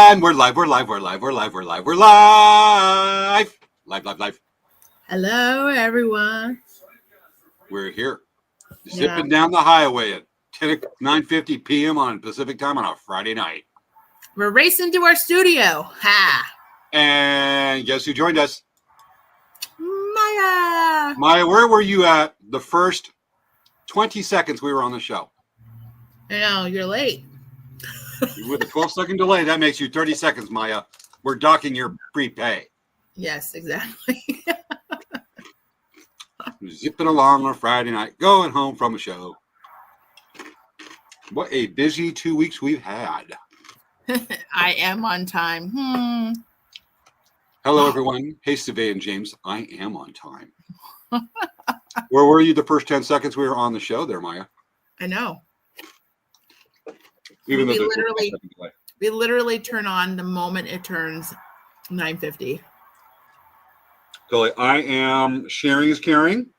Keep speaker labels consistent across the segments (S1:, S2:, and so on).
S1: And we're live. Live.
S2: Hello, everyone.
S1: We're here. Zipping down the highway at 9:50 p.m. on Pacific time on a Friday night.
S2: We're racing to our studio. Ha!
S1: And guess who joined us?
S2: Maya!
S1: Maya, where were you at the first 20 seconds we were on the show?
S2: No, you're late.
S1: With a 12-second delay, that makes you 30 seconds, Maya. We're docking your prepay.
S2: Yes, exactly.
S1: Zipping along on a Friday night, going home from a show. What a busy 2 weeks we've had.
S2: I am on time.
S1: Hello, everyone. Hey, Savay and James. I am on time. Where were you the first 10 seconds we were on the show there, Maya?
S2: I know.
S1: Even
S2: we
S1: though
S2: literally turn on the moment it turns 9:50.
S1: So I am sharing is caring.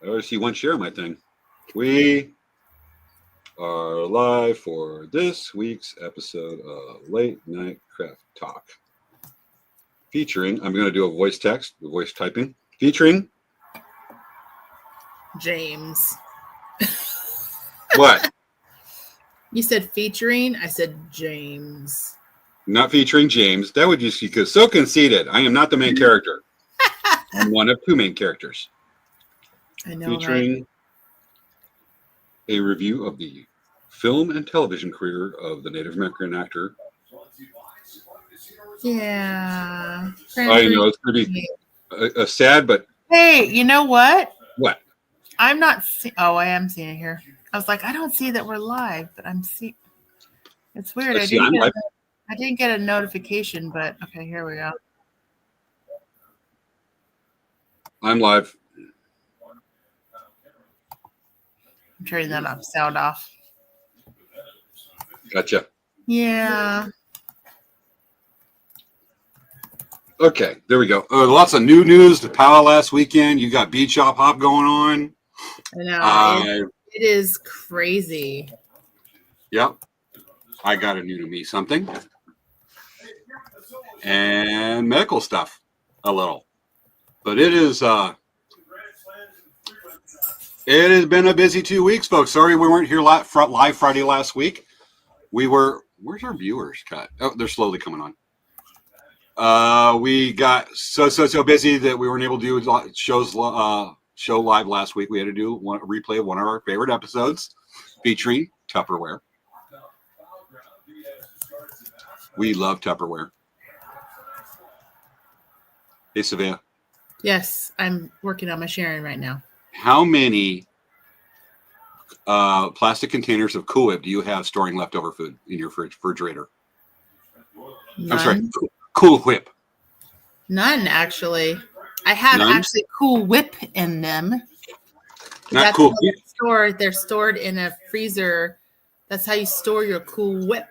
S1: I always see one share on my thing. We are live for this week's episode of Late Night Craft Talk. Featuring, I'm going to do a voice text, the voice typing. Featuring
S2: James.
S1: What?
S2: You said featuring. I said James.
S1: Not featuring James. That would just be so conceited. I am not the main character. I'm one of two main characters.
S2: I know.
S1: Featuring a review of the film and television career of the Native American actor.
S2: Yeah.
S1: I know it's going to be a sad, but
S2: hey, you know what?
S1: What?
S2: I'm not. I am seeing it here. I was like, I don't see that we're live, but I'm seeing. It's weird. I didn't get a notification, but okay, here we go.
S1: I'm live.
S2: I'm turning that off. Sound off.
S1: Gotcha.
S2: Yeah.
S1: Okay, there we go. Lots of new news to Powell last weekend. You got Beach Shop Hop going on.
S2: I know. It is crazy.
S1: Yep. I got a new to me something. And medical stuff a little. But it has been a busy 2 weeks, folks. Sorry we weren't here live Friday last week. Where's our viewers cut? Oh, they're slowly coming on. We got so busy that we weren't able to do show live last week. We had to do a replay of one of our favorite episodes featuring Tupperware. We love Tupperware. Hey, Savannah.
S2: Yes, I'm working on my sharing right now.
S1: How many plastic containers of Cool Whip do you have storing leftover food in your refrigerator?
S2: None.
S1: I'm sorry, Cool Whip.
S2: None, actually. I have actually Cool Whip in them.
S1: Not Cool
S2: Whip. They're stored in a freezer. That's how you store your Cool Whip.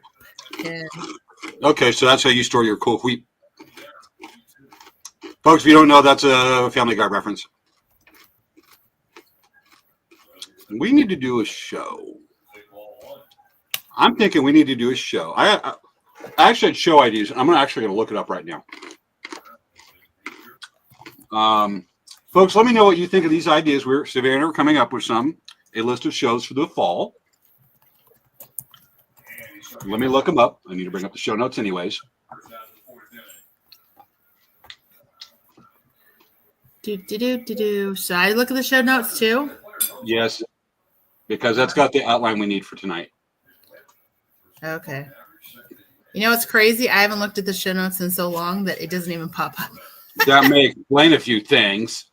S1: Okay, so that's how you store your Cool Whip. Folks, if you don't know, that's a Family Guy reference. We need to do a show. I'm thinking we need to do a show. I actually had show ideas. I'm actually going to look it up right now. Folks, let me know what you think of these ideas. Savannah, we're coming up with a list of shows for the fall. Let me look them up. I need to bring up the show notes anyways.
S2: Should I look at the show notes too?
S1: Yes, because that's got the outline we need for tonight.
S2: Okay. You know what's crazy? I haven't looked at the show notes in so long that it doesn't even pop up.
S1: That may explain a few things.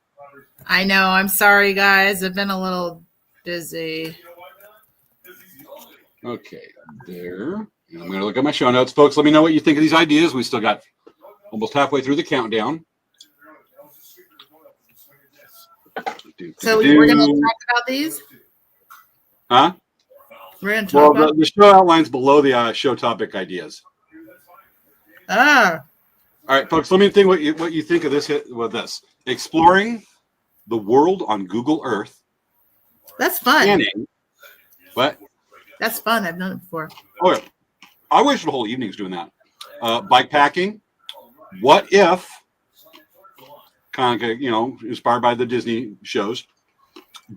S2: I know. I'm sorry, guys. I've been a little busy.
S1: Okay, there. And I'm going to look at my show notes. Folks, let me know what you think of these ideas. We still got almost halfway through the countdown.
S2: So we're going to talk about these?
S1: Huh?
S2: We're going to talk about
S1: the show outlines below the show topic ideas.
S2: Ah.
S1: All right, folks, let me think what you think of this. Exploring the world on Google Earth.
S2: That's fun.
S1: What?
S2: That's fun. I've done it before.
S1: Oh, yeah. I wish the whole evening's doing that. Bike packing. What if, kind of, inspired by the Disney shows,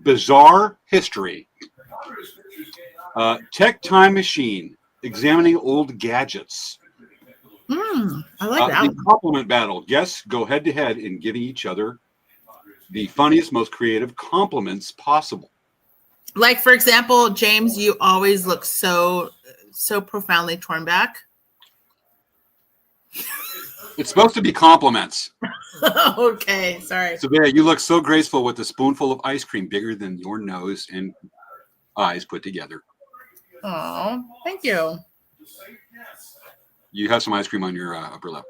S1: bizarre history. Tech time machine, examining old gadgets.
S2: I like that.
S1: The compliment battle. Guests go head to head in giving each other the funniest, most creative compliments possible.
S2: Like, for example, James, you always look so profoundly torn back.
S1: It's supposed to be compliments.
S2: Okay, sorry.
S1: So, yeah, you look so graceful with a spoonful of ice cream bigger than your nose and eyes put together.
S2: Oh, thank you.
S1: You have some ice cream on your upper lip.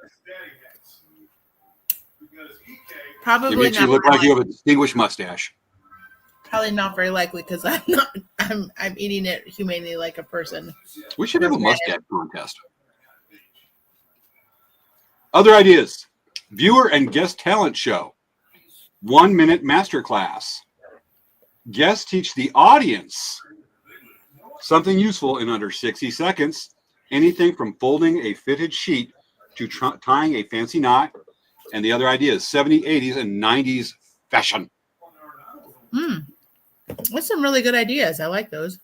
S2: Probably
S1: it makes
S2: not.
S1: You look like you have a distinguished mustache.
S2: Probably not very likely because I'm eating it humanely like a person.
S1: We should have a mustache contest. Other ideas: viewer and guest talent show, 1-minute masterclass. Guests teach the audience something useful in under 60 seconds. Anything from folding a fitted sheet to tying a fancy knot, and the other ideas: 70s, 80s, and 90s fashion.
S2: That's some really good ideas. I like those.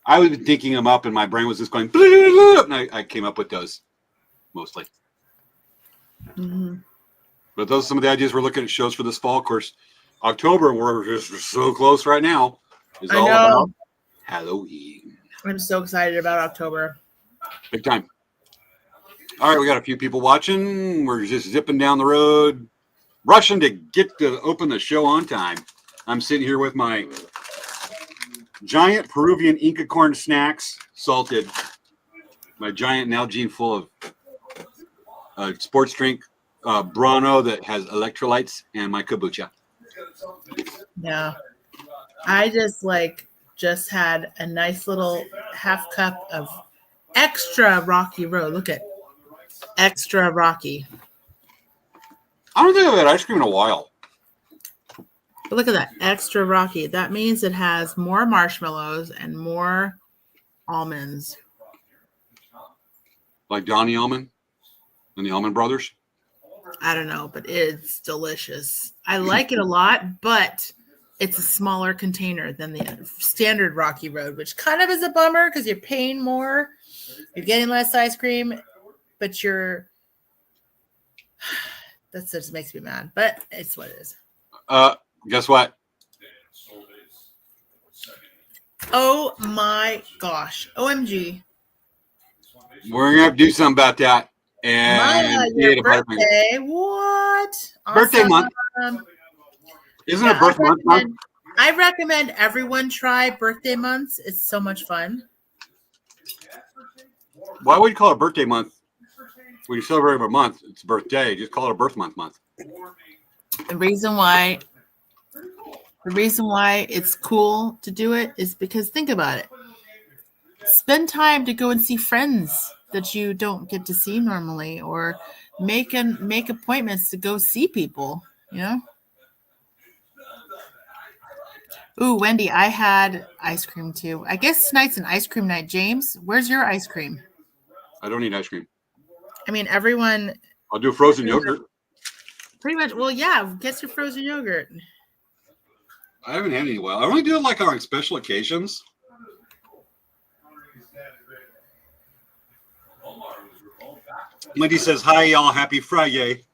S1: I was thinking them up, and my brain was just going, and I came up with those mostly.
S2: Mm-hmm.
S1: But those are some of the ideas we're looking at shows for this fall. Of course, October, we're just so close right now, is all about Halloween.
S2: I'm so excited about October.
S1: Big time. All right, we got a few people watching. We're just zipping down the road, rushing to get to open the show on time. I'm sitting here with my giant Peruvian Inca corn snacks, salted, my giant Nalgene full of sports drink, Brano that has electrolytes, and my kombucha.
S2: Yeah. I just had a nice little half cup of extra Rocky Road. Look at extra Rocky.
S1: I don't think I've had ice cream in a while.
S2: But look at that extra Rocky. That means it has more marshmallows and more almonds.
S1: Like Donnie Almond and the Almond Brothers.
S2: I don't know, but it's delicious. I like it a lot, but it's a smaller container than the standard Rocky Road, which kind of is a bummer because you're paying more. You're getting less ice cream, but that just makes me mad. But it's what it is.
S1: Guess what?
S2: Oh my gosh. OMG.
S1: We're going to have to do something about that. And
S2: your birthday. What?
S1: Birthday month. Isn't it birth month?
S2: I recommend everyone try birthday months. It's so much fun.
S1: Why would you call it birthday month? When you celebrate a month, it's birthday. Just call it a birth month.
S2: The reason why it's cool to do it is because think about it. Spend time to go and see friends that you don't get to see normally, or make appointments to go see people, Ooh, Wendy, I had ice cream too. I guess tonight's an ice cream night. James, where's your ice cream?
S1: I don't need ice cream.
S2: I mean, everyone.
S1: I'll do frozen yogurt.
S2: Pretty much. Well, yeah, get your frozen yogurt.
S1: I haven't had any while. I only do it like on special occasions. Wendy says, hi, y'all. Happy Friday.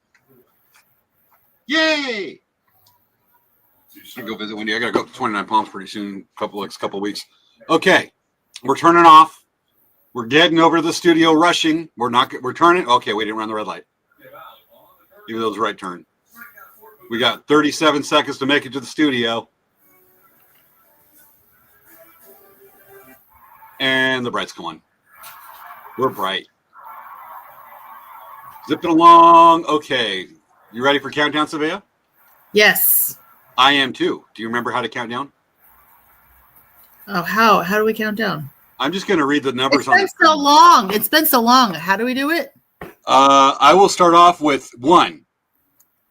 S1: Yay. I go visit Wendy. I got to go to 29 Palms pretty soon, couple weeks. Okay. We're turning off. We're getting over to the studio, rushing. We're turning. Okay, we didn't run the red light. Even though it was the right turn. We got 37 seconds to make it to the studio. And the bright's going. We're bright. Zipping along. Okay. You ready for countdown, Savia?
S2: Yes.
S1: I am too. Do you remember how to count down?
S2: Oh, how? How do we count down?
S1: I'm just going to read the numbers.
S2: It's been so long. How do we do it?
S1: I will start off with 1,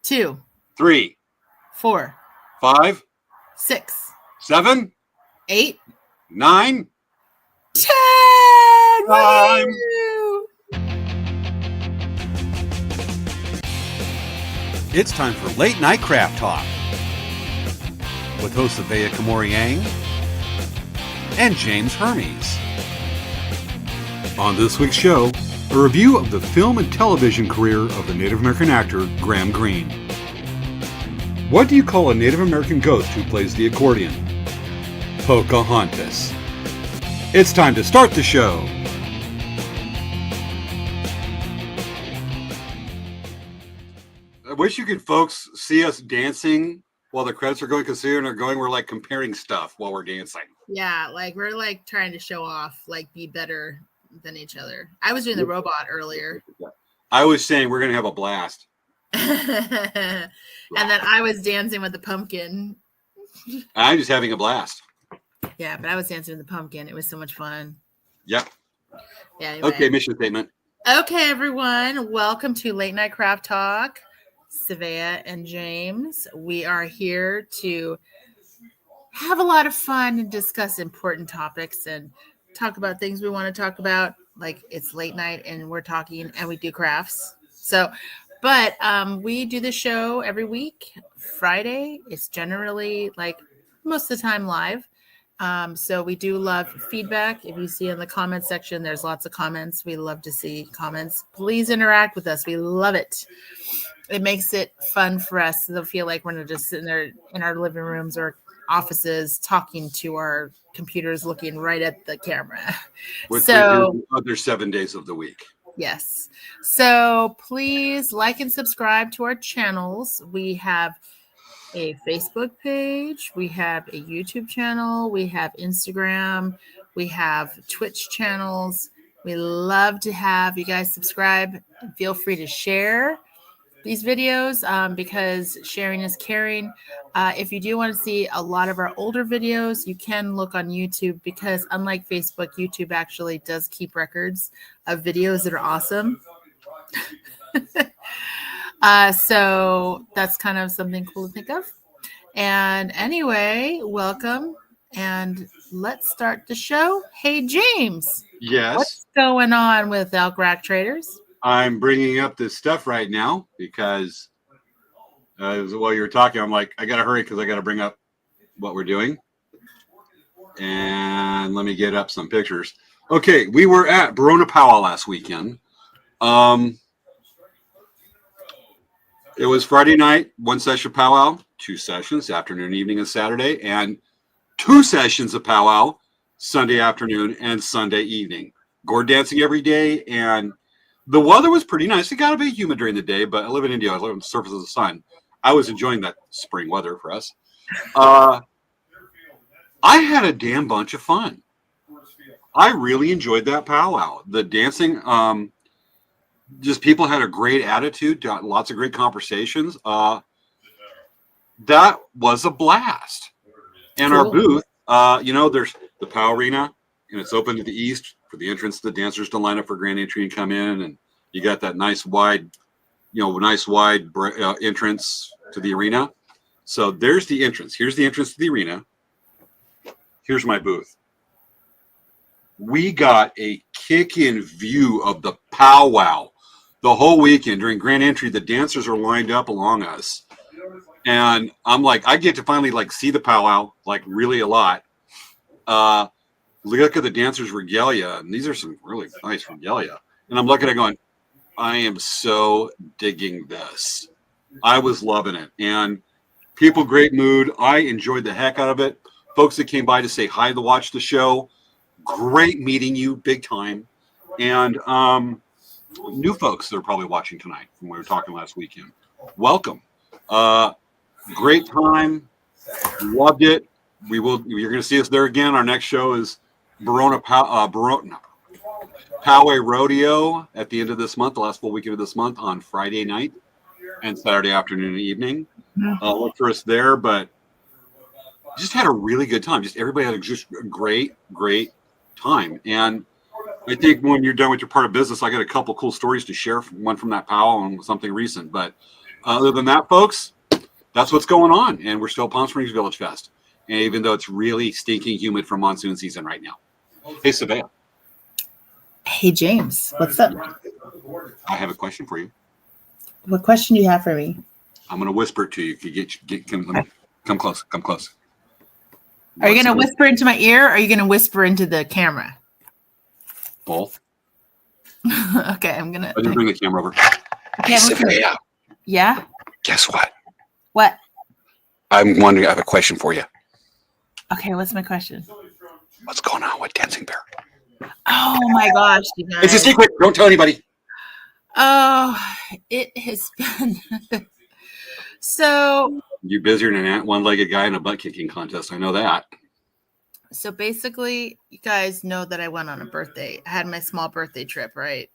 S2: 2,
S1: 3,
S2: 4,
S1: 5,
S2: 6,
S1: 7,
S2: 8,
S1: 9,
S2: 10.
S1: time.
S2: Woo!
S3: It's time for Late Night Craft Talk with hosts Avea Kamori-Yang and James Hermes. On this week's show, a review of the film and television career of the Native American actor Graham Greene. What do you call a Native American ghost who plays the accordion? Pocahontas. It's time to start the show.
S1: I wish you could, folks, see us dancing while the credits are going, because here they're going, we're like comparing stuff while we're dancing.
S2: Yeah, like we're like trying to show off, like be better than each other. I was doing the robot earlier.
S1: I was saying we're going to have a blast.
S2: And then I was dancing with the pumpkin.
S1: I'm just having a blast.
S2: Yeah, but I was dancing with the pumpkin. It was so much fun.
S1: Yep.
S2: Yeah. Anyway.
S1: Okay, mission statement.
S2: Okay, everyone. Welcome to Late Night Craft Talk. Savea and James. We are here to have a lot of fun and discuss important topics and talk about things we want to talk about. Like it's late night and we're talking and we do crafts. So, but we do the show every week. Friday. It's generally like most of the time live. So we do love feedback. If you see in the comment section, there's lots of comments. We love to see comments. Please interact with us. We love it. It makes it fun for us to feel like we're not just sitting there in our living rooms or offices talking to our computers, looking right at the camera.
S1: Which
S2: so
S1: we do the other 7 days of the week.
S2: Yes. So please like and subscribe to our channels. We have a Facebook page. We have a YouTube channel. We have Instagram. We have Twitch channels. We love to have you guys subscribe and feel free to share these videos because sharing is caring. If you do want to see a lot of our older videos, you can look on YouTube because unlike Facebook, YouTube actually does keep records of videos that are awesome. So that's kind of something cool to think of. And anyway, welcome and let's start the show. Hey, James.
S1: Yes.
S2: What's going on with Elk Rack Traders?
S1: I'm bringing up this stuff right now because while you were talking, I'm like, I got to hurry because I got to bring up what we're doing. And let me get up some pictures. Okay, we were at Verona Powwow last weekend. It was Friday night, one session powwow, 2 sessions, afternoon, evening, and Saturday, and 2 sessions of powwow, Sunday afternoon and Sunday evening. Gourd dancing every day, and the weather was pretty nice. It got a bit humid during the day, but I live in India. I live on the surface of the sun. I was enjoying that spring weather for us. I had a damn bunch of fun. I really enjoyed that powwow. The dancing, just people had a great attitude, lots of great conversations. That was a blast. And
S2: Cool.
S1: our booth, there's the POW Arena, and it's open to the east for the entrance to the dancers to line up for grand entry and come in. And you got that nice wide entrance to the arena. So there's the entrance. Here's the entrance to the arena. Here's my booth. We got a kick-in view of the powwow the whole weekend. During grand entry, the dancers are lined up along us. And I'm like, I get to finally like see the powwow, like really a lot. Look at the dancers' regalia, and these are some really nice regalia. And I'm looking at it going, I am so digging this. I was loving it. And people, great mood. I enjoyed the heck out of it. Folks that came by to say hi to watch the show, great meeting you, big time. And new folks that are probably watching tonight when we were talking last weekend. Welcome. Great time. Loved it. You're going to see us there again. Our next show is Powwow Rodeo at the end of this month, the last full weekend of this month, on Friday night and Saturday afternoon and evening. Look for us there, but just had a really good time. Just everybody had just a great time. And I think when you're done with your part of business, I got a couple cool stories to share, one from that powwow and something recent. But other than that, folks, that's what's going on. And we're still Palm Springs Village Fest. And even though it's really stinking humid for monsoon season right now. Hey, Savannah.
S2: Hey, James, what's up?
S1: I have a question for you.
S2: What question do you have for me?
S1: I'm going to whisper it to you. If you come close. Come close.
S2: Are you going to whisper into my ear or are you going to whisper into the camera?
S1: Both.
S2: Okay, I'm going to.
S1: Let me bring the camera over.
S2: Hey, Sophia. Yeah?
S1: Guess what?
S2: What?
S1: I'm wondering, I have a question for you.
S2: Okay, what's my question?
S1: What's going on with Dancing Bear?
S2: Oh my gosh, you guys.
S1: It's a secret. Don't tell anybody.
S2: Oh, it has been. So.
S1: You're busier than an one-legged guy in a butt kicking contest. I know that.
S2: So basically, you guys know that I went on a birthday. I had my small birthday trip, right?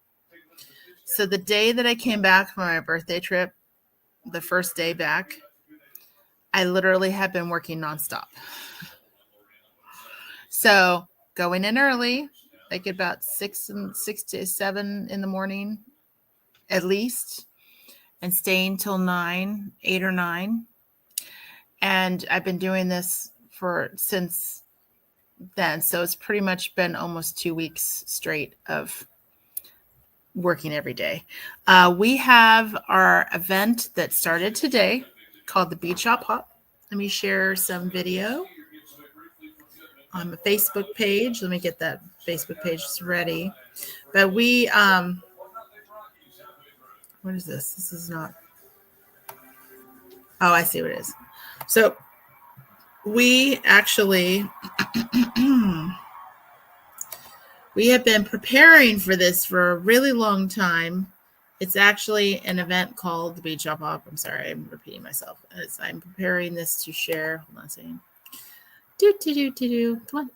S2: So the day that I came back from my birthday trip, the first day back, I literally had been working nonstop. So going in early, like about 6 to 7 in the morning, at least, and staying till 8 or 9. And I've been doing this since then. So it's pretty much been almost 2 weeks straight of working every day. We have our event that started today called the Beach Shop Hop. Let me share some video on the Facebook page. Let me get that Facebook page ready. But we, what is this? This is not. Oh, I see what it is. So we actually, we have been preparing for this for a really long time. It's actually an event called the Beach Shop Hop. I'm sorry, I'm repeating myself. As I'm preparing this to share. Hold on a second. Come on.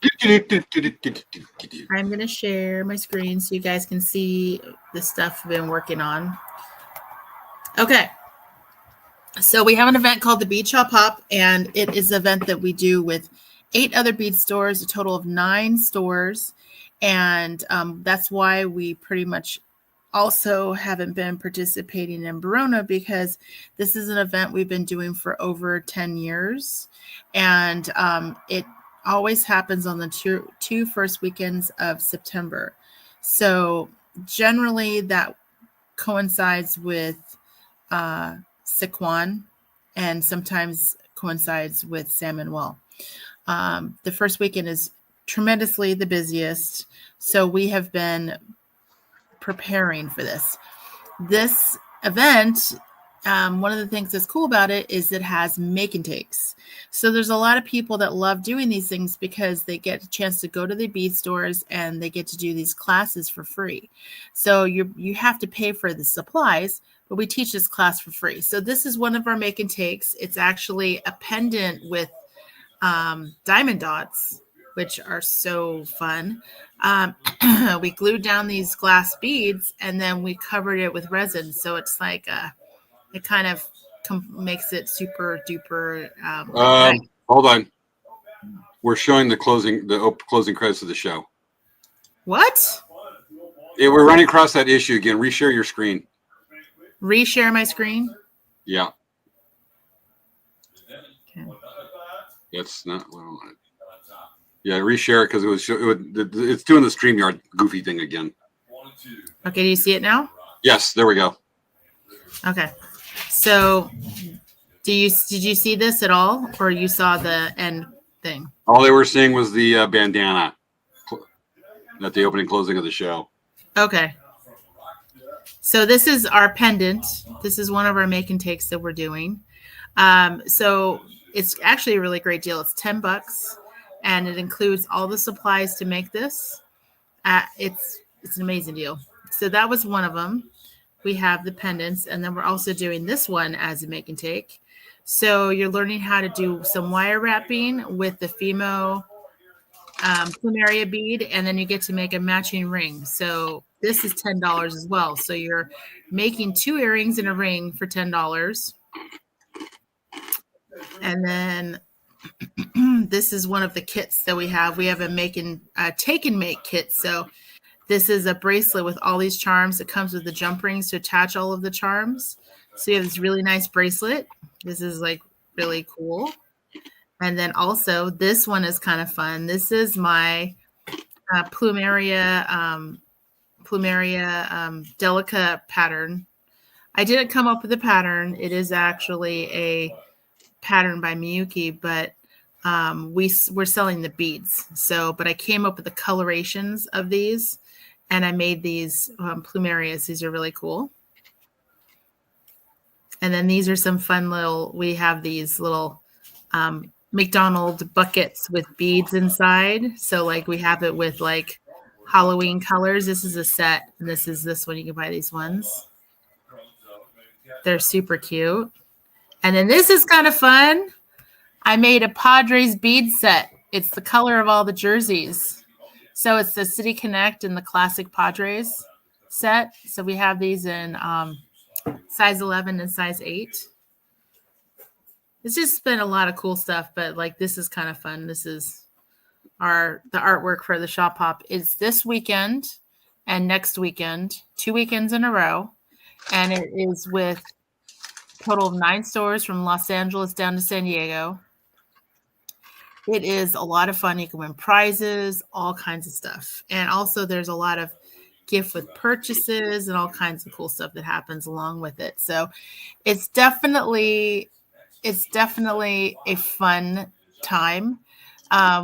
S2: I'm going to share my screen so you guys can see the stuff we've been working on. Okay. So we have an event called the Beach Shop Hop, and it is an event that we do with 8 other bead stores, a total of 9 stores. And that's why we pretty much also haven't been participating in Verona, because this is an event we've been doing for over 10 years. And it always happens on the two first weekends of September. So generally that coincides with Sequan, and sometimes coincides with San Manuel. The first weekend is tremendously the busiest. So we have been preparing for this. This event, one of the things that's cool about it is it has make and takes. So there's a lot of people that love doing these things because they get a chance to go to the bead stores and they get to do these classes for free. So you have to pay for the supplies, but we teach this class for free. So this is one of our make and takes. It's actually a pendant with diamond dots, which are so fun. We glued down these glass beads and then we covered it with resin. So it's like it kind of makes it super duper.
S1: Hold on. We're showing the closing credits of the show.
S2: What?
S1: Yeah, we're running across that issue again. Reshare your screen.
S2: Reshare my screen?
S1: Yeah.
S2: Okay.
S1: That's not what I wanted. Yeah, reshare it because it's doing the StreamYard goofy thing again.
S2: Okay, do you see it now?
S1: Yes, there we go.
S2: Okay. So did you see this at all, or you saw the end thing?
S1: All they were seeing was the bandana at the opening closing of the show.
S2: Okay. So this is our pendant. This is one of our make and takes that we're doing. So it's actually a really great deal. It's $10, and it includes all the supplies to make this. It's an amazing deal. So that was one of them. We have the pendants, and then we're also doing this one as a make and take. So you're learning how to do some wire wrapping with the Fimo plumeria bead, and then you get to make a matching ring. So this is $10 as well. So you're making 2 earrings and a ring for $10. And then this is one of the kits that we have. We have a take and make kit. So this is a bracelet with all these charms. It comes with the jump rings to attach all of the charms. So you have this really nice bracelet. This is like really cool. And then also this one is kind of fun. This is my plumeria plumeria delica pattern. I didn't come up with the pattern. It is actually a pattern by Miyuki, but we're selling the beads. So, but I came up with the colorations of these, and I made these plumerias. These are really cool. And then these are some fun little. We have these little McDonald's buckets with beads inside. So, like, we have it with like Halloween colors. This is a set, and this one. You can buy these ones. They're super cute. And then this is kind of fun. I made a Padres bead set. It's the color of all the jerseys. So it's the City Connect and the classic Padres set. So we have these in size 11 and size 8. It's just been a lot of cool stuff, but like this is kind of fun. This is the artwork for the Shop Hop. It's this weekend and next weekend, 2 weekends in a row. And it is with a total of 9 stores from Los Angeles down to San Diego. It is a lot of fun. You can win prizes, all kinds of stuff. And also there's a lot of gift with purchases and all kinds of cool stuff that happens along with it. So it's definitely a fun time.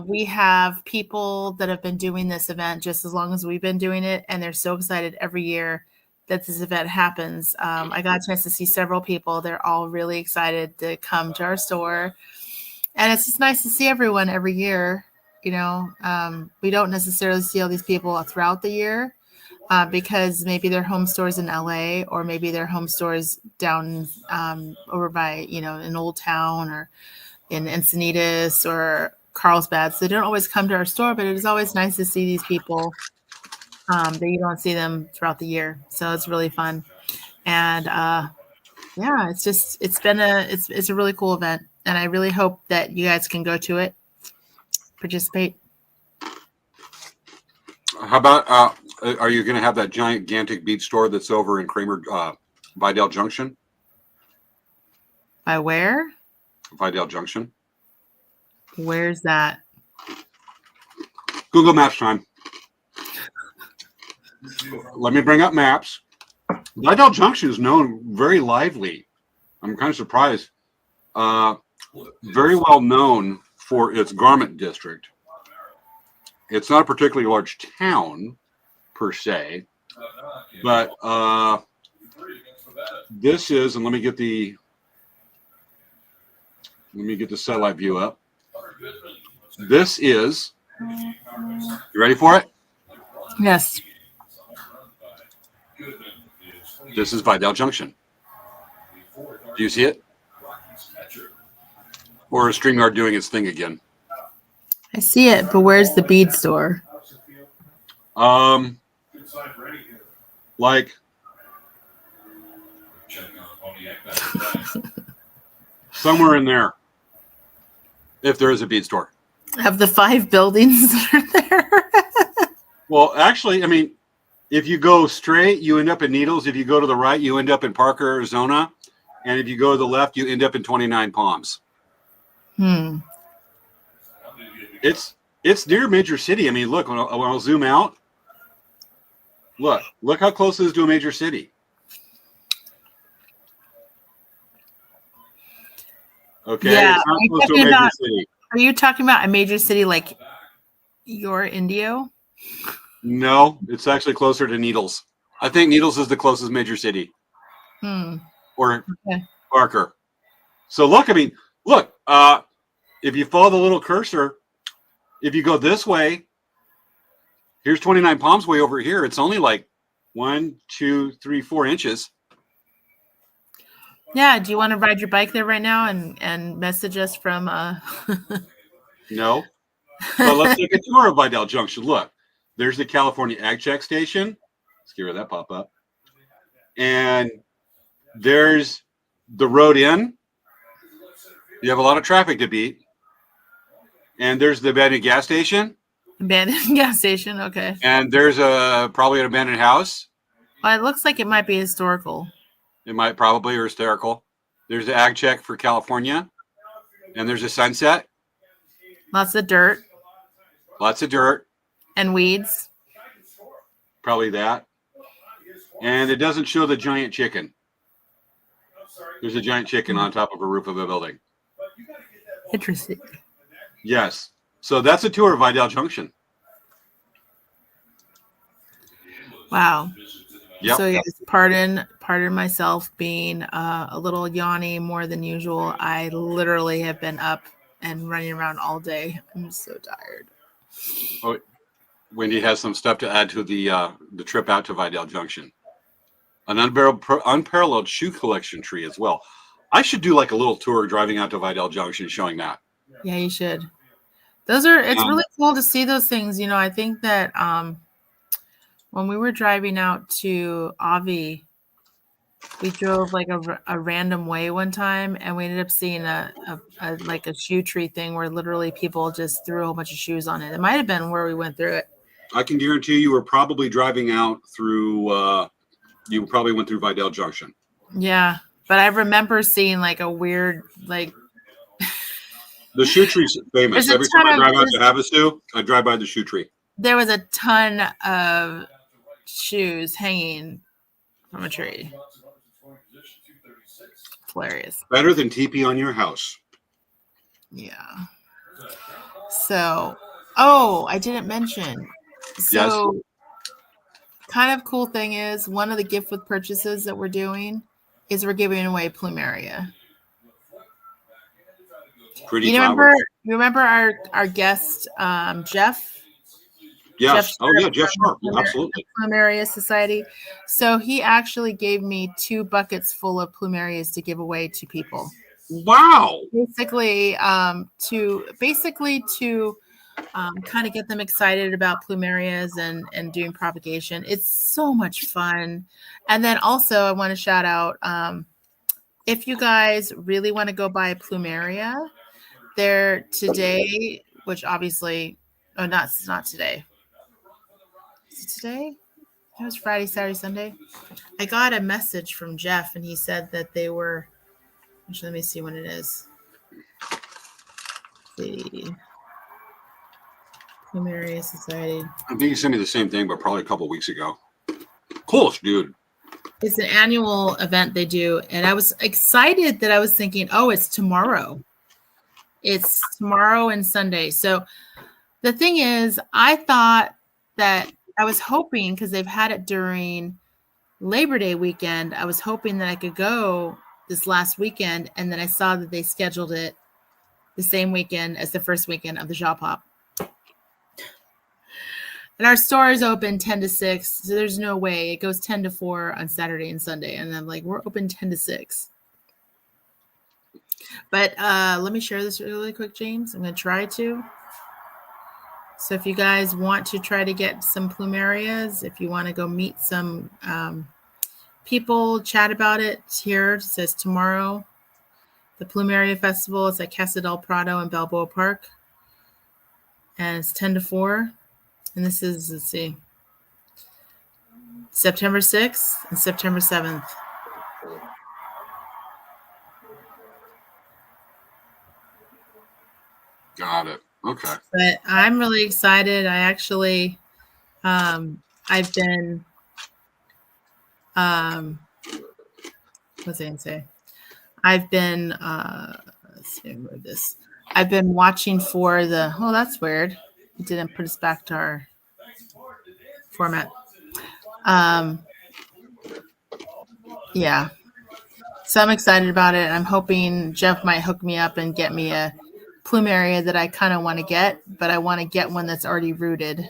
S2: We have people that have been doing this event just as long as we've been doing it, and they're so excited every year that this event happens. I got a chance to see several people. They're all really excited to come to our store. And it's just nice to see everyone every year. You know, we don't necessarily see all these people throughout the year because maybe their home stores in LA, or maybe their home stores down over by, you know, in Old Town or in Encinitas or Carlsbad. So they don't always come to our store, but it is always nice to see these people that you don't see them throughout the year. So it's really fun. And yeah, it's a really cool event. And I really hope that you guys can go to it, participate.
S1: How about, are you going to have that gigantic bead store that's over in Vidal Junction?
S2: By where?
S1: Vidal Junction.
S2: Where's that?
S1: Google Maps time. Let me bring up maps. Vidal Junction is known very lively. I'm kind of surprised. Very well known for its garment district. It's not a particularly large town per se, but this is, and let me get the satellite view up. This is, you ready for it?
S2: Yes.
S1: This is Vidal Junction. Do you see it? Or is StreamYard doing its thing again?
S2: I see it, but where's the bead store?
S1: Like somewhere in there, if there is a bead store.
S2: Of the 5 buildings that are there?
S1: Well, actually, I mean, if you go straight, you end up in Needles. If you go to the right, you end up in Parker, Arizona. And if you go to the left, you end up in 29 Palms. It's near a major city. I mean, look, when I'll zoom out, look how close it is to a major city. Okay,
S2: yeah,
S1: it's not close to a major city.
S2: Are you talking about a major city like your Indio?
S1: No, it's actually closer to Needles. I think Needles is the closest major city. Or okay. Parker. So look, I mean, look, if you follow the little cursor, if you go this way, here's 29 Palms way over here. It's only like 1, 2, 3, 4 inches.
S2: Yeah. Do you want to ride your bike there right now and message us from?
S1: No. But let's take a tour of Vidal Junction. Look, there's the California Ag Check Station. Let's get rid of that pop up. And there's the road in. You have a lot of traffic to beat. And there's the abandoned gas station.
S2: Abandoned gas station, okay.
S1: And there's probably an abandoned house.
S2: Well, it looks like it might be historical.
S1: It might probably, or hysterical. There's the Ag Check for California. And there's a Sunset.
S2: Lots of dirt.
S1: Lots of dirt.
S2: And weeds.
S1: Probably that. And it doesn't show the giant chicken. There's a giant chicken on top of a roof of a building.
S2: Interesting.
S1: Yes. So that's a tour of Vidal Junction.
S2: Wow.
S1: Yep.
S2: So yes, pardon myself being a little yawny more than usual. I literally have been up and running around all day. I'm so tired.
S1: Oh, Wendy has some stuff to add to the trip out to Vidal Junction. An unparalleled shoe collection tree as well. I should do like a little tour driving out to Vidal Junction showing that.
S2: Yeah, you should. It's really cool to see those things. You know, I think that when we were driving out to Avi, we drove like a random way one time, and we ended up seeing a like a shoe tree thing where literally people just threw a whole bunch of shoes on it. It might have been where we went through it.
S1: I can guarantee you were probably driving out through. You probably went through Vidal Junction.
S2: Yeah, but I remember seeing like a weird like.
S1: The shoe tree's famous. Every time I drive out to Havasu, I drive by the shoe tree.
S2: There was a ton of shoes hanging from a tree. It's hilarious.
S1: Better than TP on your house.
S2: Yeah. So, I didn't mention. So,
S1: Yes.
S2: kind of cool thing is one of the gift with purchases that we're doing is we're giving away plumeria.
S1: Pretty.
S2: You remember our guest Jeff?
S1: Yes. Jeff Sharp. Absolutely.
S2: Plumeria Society. So he actually gave me 2 buckets full of plumerias to give away to people.
S1: Wow.
S2: Basically, to kind of get them excited about plumerias and doing propagation. It's so much fun. And then also I want to shout out if you guys really want to go buy a plumeria, there today, which obviously, not today. Is it today? It was Friday, Saturday, Sunday. I got a message from Jeff, and he said that they were. Actually, let me see when it is. The Plumeria Society.
S1: I think he sent me the same thing, but probably a couple weeks ago. Cool, dude.
S2: It's an annual event they do, and I was excited that I was thinking, it's tomorrow. It's tomorrow and Sunday. So the thing is, I thought that I was hoping, because they've had it during Labor Day weekend, I was hoping that I could go this last weekend, and then I saw that they scheduled it the same weekend as the first weekend of the Shop Hop. And our store is open 10 to 6, so there's no way. It goes 10 to 4 on Saturday and Sunday, and I'm like, we're open 10 to 6. But let me share this really quick, James. I'm going to try to. So if you guys want to try to get some plumerias, if you want to go meet some people, chat about it, here it says tomorrow. The Plumeria Festival is at Casa del Prado in Balboa Park. And it's 10 to 4. And this is, let's see, September 6th and September 7th.
S1: Got it. Okay.
S2: But I'm really excited. I actually, I've been, what's I going to say? I've been, let's see, where this. I've been watching for the, that's weird. It didn't put us back to our format. Yeah. So I'm excited about it. I'm hoping Jeff might hook me up and get me a plumeria that I kind of want to get, but I want to get one that's already rooted,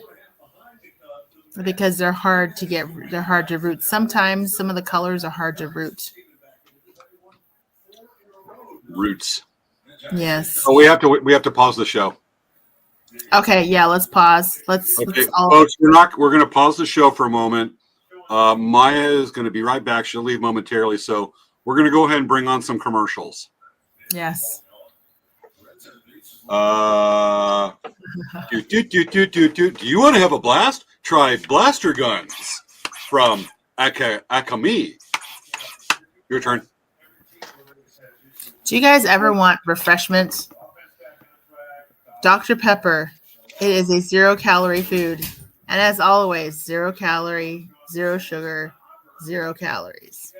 S2: because they're hard to get. They're hard to root. Sometimes some of the colors are hard to root.
S1: Roots.
S2: Yes.
S1: Oh, we have to pause the show.
S2: Okay. Yeah. Let's pause. Let's
S1: folks. We're going to pause the show for a moment. Maya is going to be right back. She'll leave momentarily, so we're going to go ahead and bring on some commercials.
S2: Yes.
S1: Do you want to have a blast? Try blaster guns from Akami. Your turn.
S2: Do you guys ever want refreshments? Dr. Pepper. It is a 0-calorie food. And as always, 0 calorie, 0 sugar, 0 calories.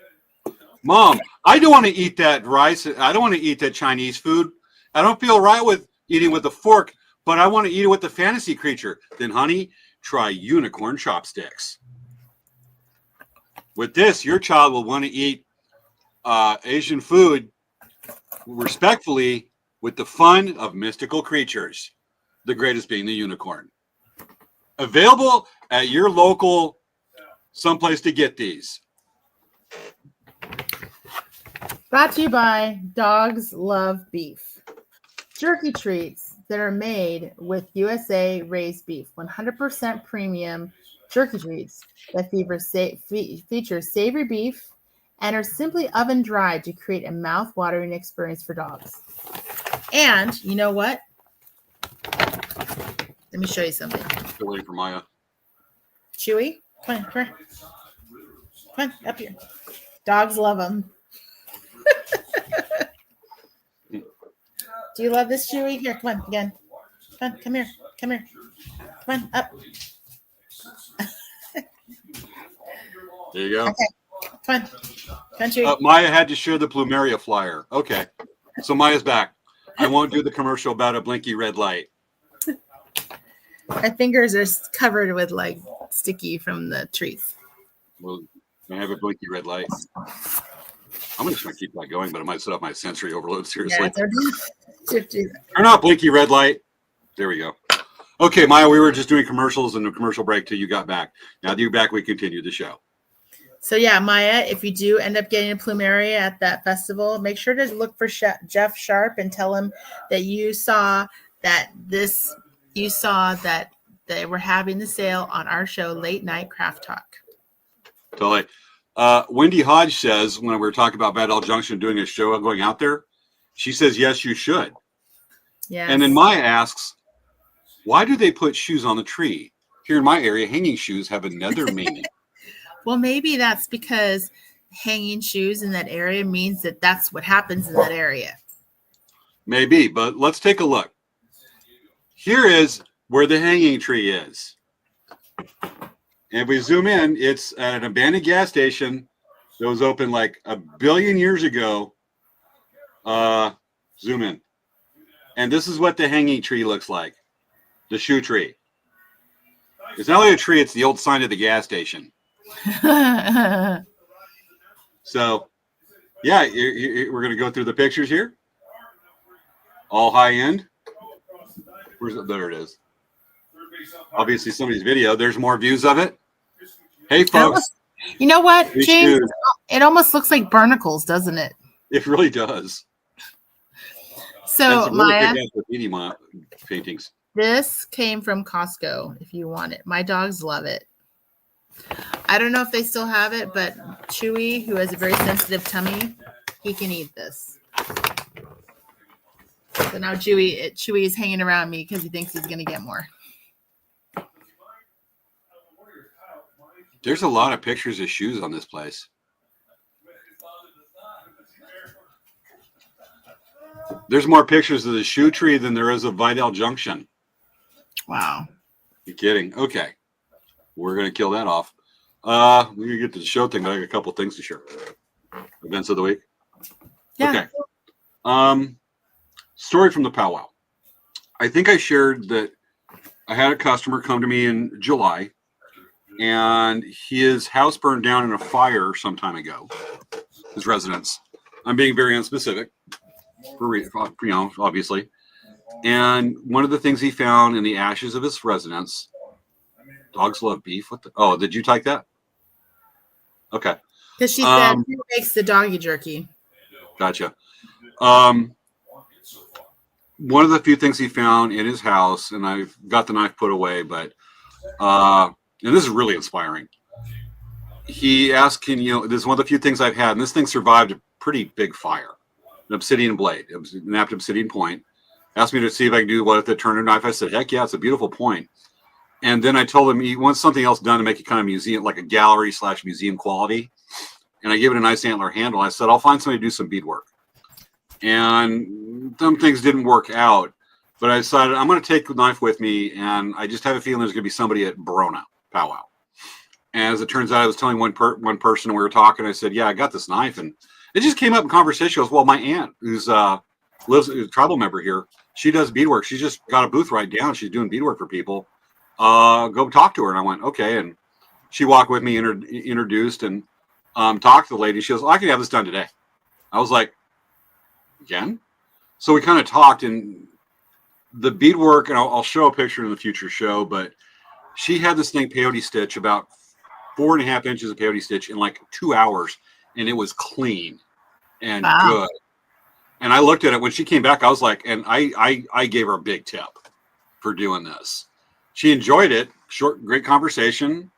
S1: Mom, I don't want to eat that rice. I don't want to eat that Chinese food. I don't feel right with eating with a fork, but I want to eat it with the fantasy creature. Then, honey, try unicorn chopsticks. With this, your child will want to eat Asian food respectfully with the fun of mystical creatures, the greatest being the unicorn. Available at your local someplace to get these.
S2: Brought to you by Dogs Love Beef. Jerky treats that are made with USA raised beef, 100% premium jerky treats that feature savory beef and are simply oven dried to create a mouth-watering experience for dogs. And you know what? Let me show you something.
S1: Still waiting for Maya.
S2: Chewy, come on, come here. Come on, up here. Dogs love them. Do you love this, Chewy? Here, come on, again. Come here. Come on, up.
S1: There you go.
S2: Okay, come on, Chewy.
S1: Maya had to share the Plumeria flyer. Okay, so Maya's back. I won't do the commercial about a blinky red light.
S2: My fingers are covered with like sticky from the trees.
S1: Well, I have a blinky red light. I'm just going to keep that going, but I might set off my sensory overload seriously.
S2: Yeah,
S1: Turn off blinky red light. There we go. Okay, Maya, we were just doing commercials and a commercial break till you got back. Now that you're back, we continue the show.
S2: So yeah, Maya, if you do end up getting a plumeria at that festival, make sure to look for Jeff Sharp and tell him that you saw that they were having the sale on our show, Late Night Craft Talk.
S1: Totally. Wendy Hodge says, when we were talking about Bad Elk Junction doing a show going out there, she says, yes, you should.
S2: Yeah.
S1: And then Maya asks, why do they put shoes on the tree? Here in my area, hanging shoes have another meaning.
S2: Well, maybe that's because hanging shoes in that area means that that's what happens in that area.
S1: Maybe, but let's take a look. Here is where the hanging tree is. And if we zoom in, it's at an abandoned gas station that was open like 1 billion years ago. Zoom in. And this is what the hanging tree looks like. The shoe tree. It's not only a tree, it's the old sign of the gas station. So, yeah, we're going to go through the pictures here. All high end. There it is. Obviously, somebody's video. There's more views of it. Hey, folks.
S2: You know what, James? It almost looks like barnacles, doesn't it?
S1: It really does.
S2: So, Maya,
S1: paintings.
S2: This came from Costco. If you want it, my dogs love it. I don't know if they still have it, but Chewy, who has a very sensitive tummy, he can eat this. So now Chewy is hanging around me because he thinks he's going to get more.
S1: There's a lot of pictures of shoes on this place. There's more pictures of the shoe tree than there is of Vidal Junction.
S2: Wow.
S1: You're kidding. Okay. We're going to kill that off. We're going to get to the show thing, but I got a couple things to share. Events of the week.
S2: Yeah.
S1: Okay. Story from the powwow. I think I shared that I had a customer come to me in July, and his house burned down in a fire some time ago. His residence. I'm being very unspecific, obviously. And one of the things he found in the ashes of his residence. Dogs love beef. Did you type that? Okay.
S2: Because she said, who makes the doggy jerky?
S1: Gotcha. One of the few things he found in his house, and I've got the knife put away, but and this is really inspiring. He asked, this is one of the few things I've had, and this thing survived a pretty big fire. An obsidian blade. It was an napped obsidian point. Asked me to see if I could do what if it turned a knife. I said, heck yeah, it's a beautiful point. And then I told him he wants something else done to make it kind of museum, like a gallery / museum quality. And I gave it a nice antler handle. I said, I'll find somebody to do some beadwork. And some things didn't work out. But I decided I'm going to take the knife with me. And I just have a feeling there's going to be somebody at Barona powwow. And as it turns out, I was telling one person, and we were talking. I said, "Yeah, I got this knife," and it just came up in conversation. She goes, "Well, my aunt, who's lives a tribal member here, she does beadwork. She's just got a booth right down. She's doing beadwork for people. Go talk to her." And I went, "Okay." And she walked with me, introduced, and talked to the lady. She goes, "I can have this done today." I was like, "Again?" So we kind of talked, and the beadwork, and I'll show a picture in the future show, but she had this thing peyote stitch, about 4.5 inches of peyote stitch in like 2 hours, and it was clean and good. And I looked at it when she came back. I was like, and I gave her a big tip for doing this. She enjoyed it. Short, great conversation.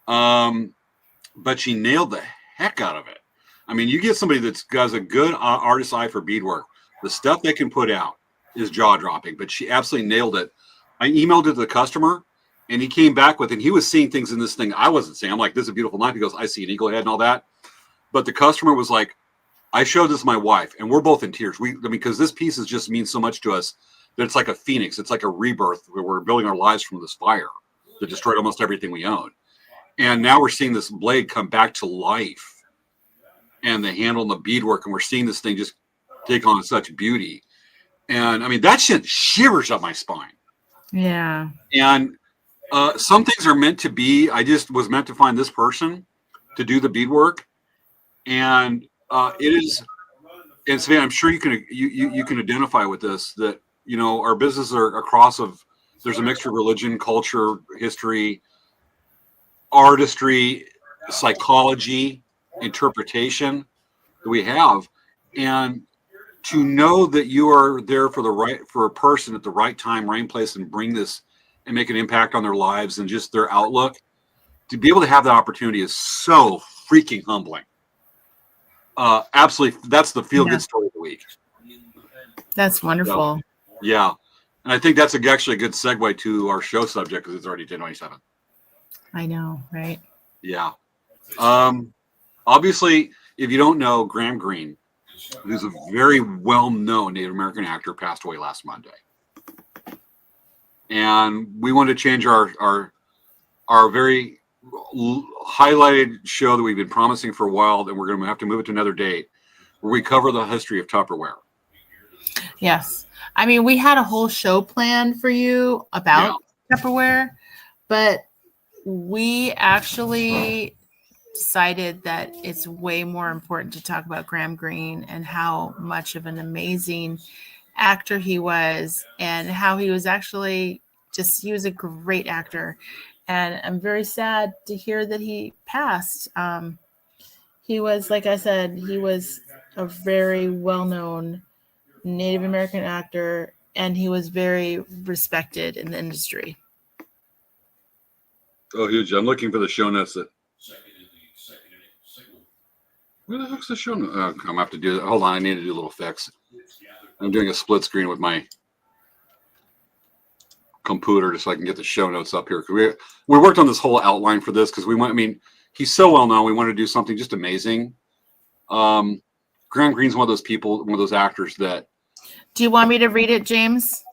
S1: But she nailed the heck out of it. I mean, you get somebody that's got a good artist eye for beadwork. The stuff they can put out is jaw dropping, but she absolutely nailed it. I emailed it to the customer, and he came back with it. And he was seeing things in this thing I wasn't seeing. I'm like, "This is a beautiful knife." He goes, "I see an eagle head and all that." But the customer was like, "I showed this to my wife, and we're both in tears. Because this piece just means so much to us that it's like a phoenix. It's like a rebirth where we're building our lives from this fire that destroyed almost everything we own. And now we're seeing this blade come back to life, and the handle and the beadwork, and we're seeing this thing just take on such beauty." And I mean, that shit shivers up my spine.
S2: Yeah.
S1: And some things are meant to be. I just was meant to find this person to do the beadwork, and it is. And Savannah, I'm sure you can identify with this. That our businesses are a cross of. There's a mixture of religion, culture, history, artistry, psychology, interpretation that we have, and to know that you are there for a person at the right time, right place, and bring this and make an impact on their lives and just their outlook. To be able to have that opportunity is so freaking humbling. Absolutely, that's the feel-good story of the week.
S2: That's wonderful.
S1: So, yeah, and I think that's actually a good segue to our show subject because it's already 10:27.
S2: I know, right?
S1: Yeah. Obviously, if you don't know, Graham Greene, who's a very well-known Native American actor, passed away last Monday. And we want to change our very highlighted show that we've been promising for a while, that we're going to have to move it to another date, where we cover the history of Tupperware.
S2: Yes. I mean, we had a whole show planned for you about Tupperware, but we actually decided that it's way more important to talk about Graham Greene and how much of an amazing actor he was, and how he was actually he was a great actor. And I'm very sad to hear that he passed. He was, like I said, he was a very well-known Native American actor, and he was very respected in the industry.
S1: Oh, huge. I'm looking for the show notes that. Where the heck's the show notes? I'm going to have to do that. Hold on. I need to do a little fix. I'm doing a split screen with my computer just so I can get the show notes up here. We worked on this whole outline for this because he's so well known. We wanted to do something just amazing. Graham Greene's one of those people, one of those actors that.
S2: Do you want me to read it, James?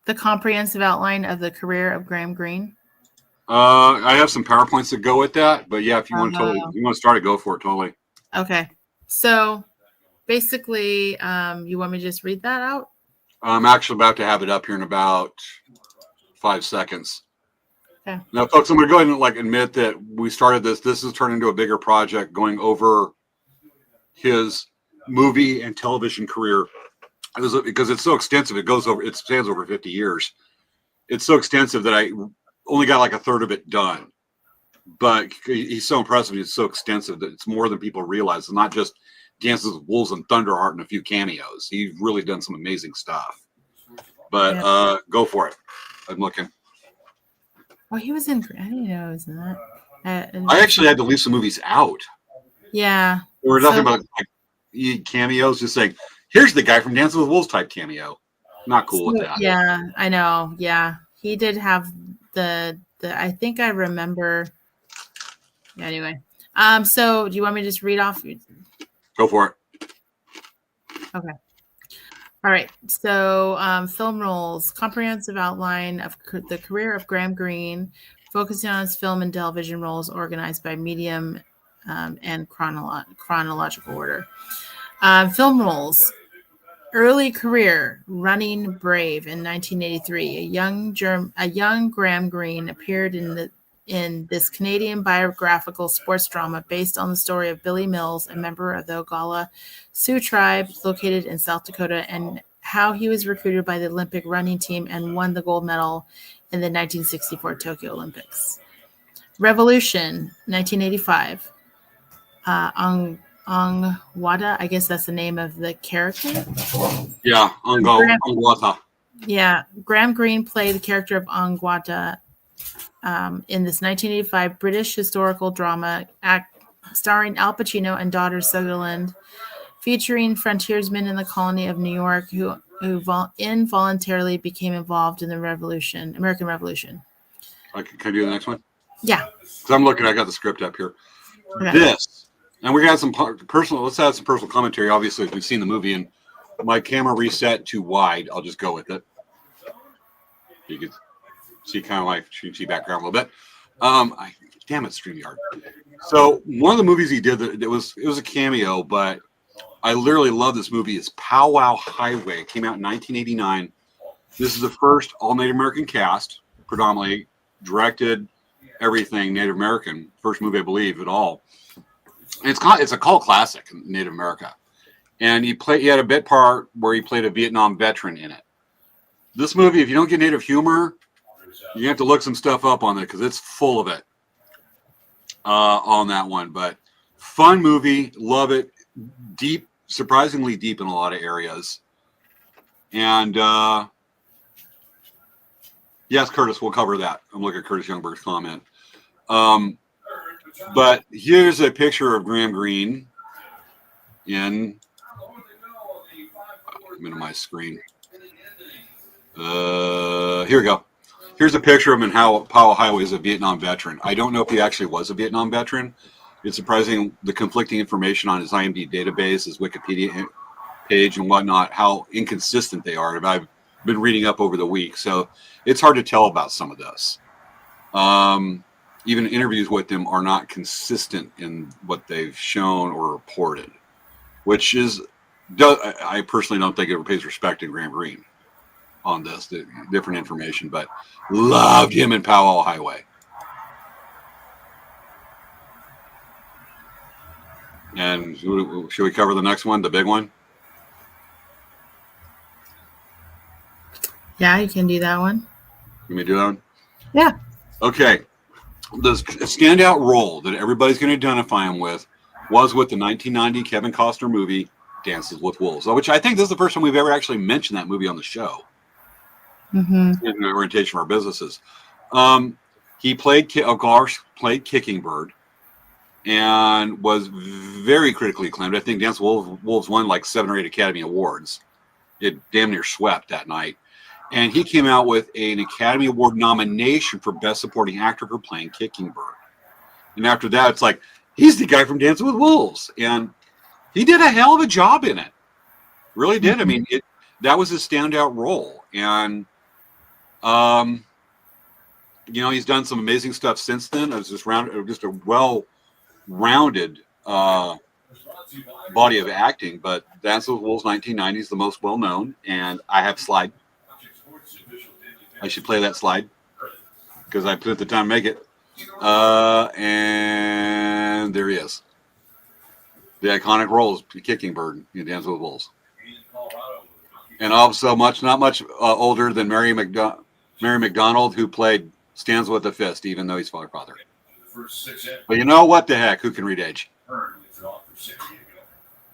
S2: The comprehensive outline of the career of Graham Greene?
S1: I have some PowerPoints that go with that, but yeah, if you want to start it, go for it. Totally.
S2: Okay. So basically, you want me to just read that out?
S1: I'm actually about to have it up here in about 5 seconds.
S2: Okay.
S1: Now, folks, I'm going to go ahead and admit that we started this. This has turned into a bigger project, going over his movie and television career. Because it's so extensive, it spans over 50 years. It's so extensive that I only got like a third of it done. But he's so impressive. He's so extensive that it's more than people realize. It's not just Dances with Wolves and Thunderheart and a few cameos. He's really done some amazing stuff. But go for it. I'm looking.
S2: Oh, he was in. I didn't know he was in that.
S1: I actually had to leave some movies out.
S2: Yeah.
S1: We were talking about cameos, just saying, here's the guy from Dances with Wolves type cameo. Not cool with that.
S2: Yeah, I know. Yeah, he did have the. I think I remember. Anyway, so do you want me to just read off?
S1: Go for it.
S2: Okay. All right. So, film roles, comprehensive outline of the career of Graham Greene, focusing on his film and television roles organized by medium and chronological order. Film roles. Early career: Running Brave in 1983. A young Graham Greene appeared in this Canadian biographical sports drama based on the story of Billy Mills, a member of the Oglala Sioux tribe located in South Dakota, and how he was recruited by the Olympic running team and won the gold medal in the 1964 Tokyo Olympics. Revolution, 1985. Wada, I guess that's the name of the character.
S1: Yeah, Angwata.
S2: Yeah, Graham Greene played the character of Angwata in this 1985 British historical drama starring Al Pacino and daughter Sutherland, featuring frontiersmen in the colony of New York who involuntarily became involved in the American Revolution.
S1: Can I do the next one?
S2: Yeah.
S1: Because I'm looking, I got the script up here.
S2: Okay.
S1: This, and we got some personal, let's add some personal commentary. Obviously, if we've seen the movie, and my camera reset to wide, I'll just go with it. You can see kind of like see background a little bit. Damn it, StreamYard. So one of the movies he did it was a cameo, but I literally love this movie. It's Powwow Highway. It came out in 1989. This is the first all Native American cast, predominantly directed, everything Native American. First movie, I believe, at all. And it's a cult classic in Native America. And he had a bit part where he played a Vietnam veteran in it. This movie, if you don't get Native humor, you have to look some stuff up on it because it's full of it on that one. But fun movie, love it. Deep, surprisingly deep in a lot of areas. And yes, Curtis, we'll cover that. I'm looking at Curtis Youngberg's comment. But here's a picture of Graham Greene in minimize screen. Here we go. Here's a picture of him and how Powwow Highway is a Vietnam veteran. I don't know if he actually was a Vietnam veteran. It's surprising the conflicting information on his IMDb database, his Wikipedia page and whatnot, how inconsistent they are. I've been reading up over the week, so it's hard to tell about some of this. Even interviews with them are not consistent in what they've shown or reported, which is, I personally don't think it pays respect to Graham Greene on this, the different information, but loved him in Powwow Highway. And should we cover the next one, the big one?
S2: Yeah, you can do that one.
S1: Can we do that one?
S2: Yeah.
S1: Okay. The standout role that everybody's going to identify him with was with the 1990 Kevin Costner movie, Dances with Wolves, which I think this is the first time we've ever actually mentioned that movie on the show. Mm-hmm. In the orientation of our businesses. He played Kicking Bird and was very critically acclaimed. I think Dances with Wolves won like 7 or 8 Academy Awards. It damn near swept that night. And he came out with an Academy Award nomination for Best Supporting Actor for playing Kicking Bird. And after that, it's like, he's the guy from Dancing with Wolves. And he did a hell of a job in it. Really did. Mm-hmm. I mean, that was his standout role. And, he's done some amazing stuff since then. It was just a well-rounded body of acting. But Dancing with Wolves 1990 is the most well-known. And I have a slide. I should play that slide because I put the time to make it. And there he is. The iconic role is Kicking Bird in Dancing with Wolves. And also not much older than Mary McDonald, who played Stands with a Fist, even though he's father. But you know what the heck? Who can read age?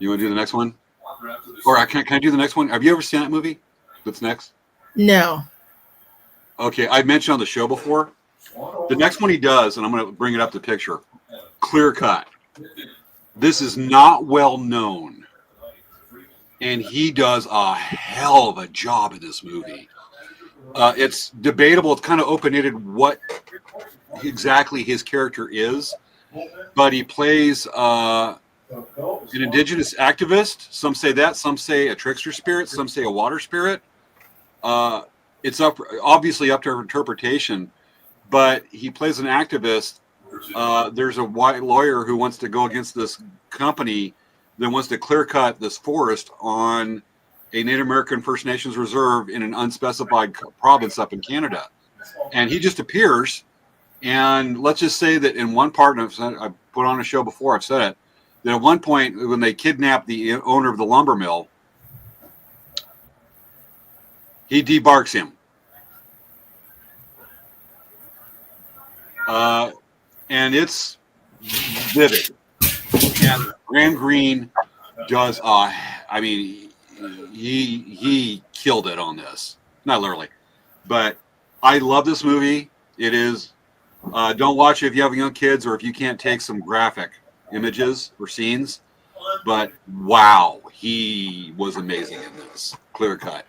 S1: You want to do the next one? Or can I do the next one? Have you ever seen that movie? That's next?
S2: No.
S1: Okay, I mentioned on the show before. The next one he does, and I'm going to bring it up the picture, clear cut. This is not well known, and he does a hell of a job in this movie. It's debatable. It's kind of open-ended what exactly his character is, but he plays an indigenous activist. Some say that. Some say a trickster spirit. Some say a water spirit. It's obviously up to her interpretation, but he plays an activist. There's a white lawyer who wants to go against this company that wants to clear cut this forest on a Native American First Nations reserve in an unspecified province up in Canada. And he just appears. And let's just say that in one part, and I've put on a show before, I've said it, that at one point when they kidnapped the owner of the lumber mill, he debarks him. And it's vivid. And Graham Greene does, I mean, he killed it on this. Not literally. But I love this movie. It is, don't watch it if you have young kids or if you can't take some graphic images or scenes. But wow, he was amazing in this. Clear cut.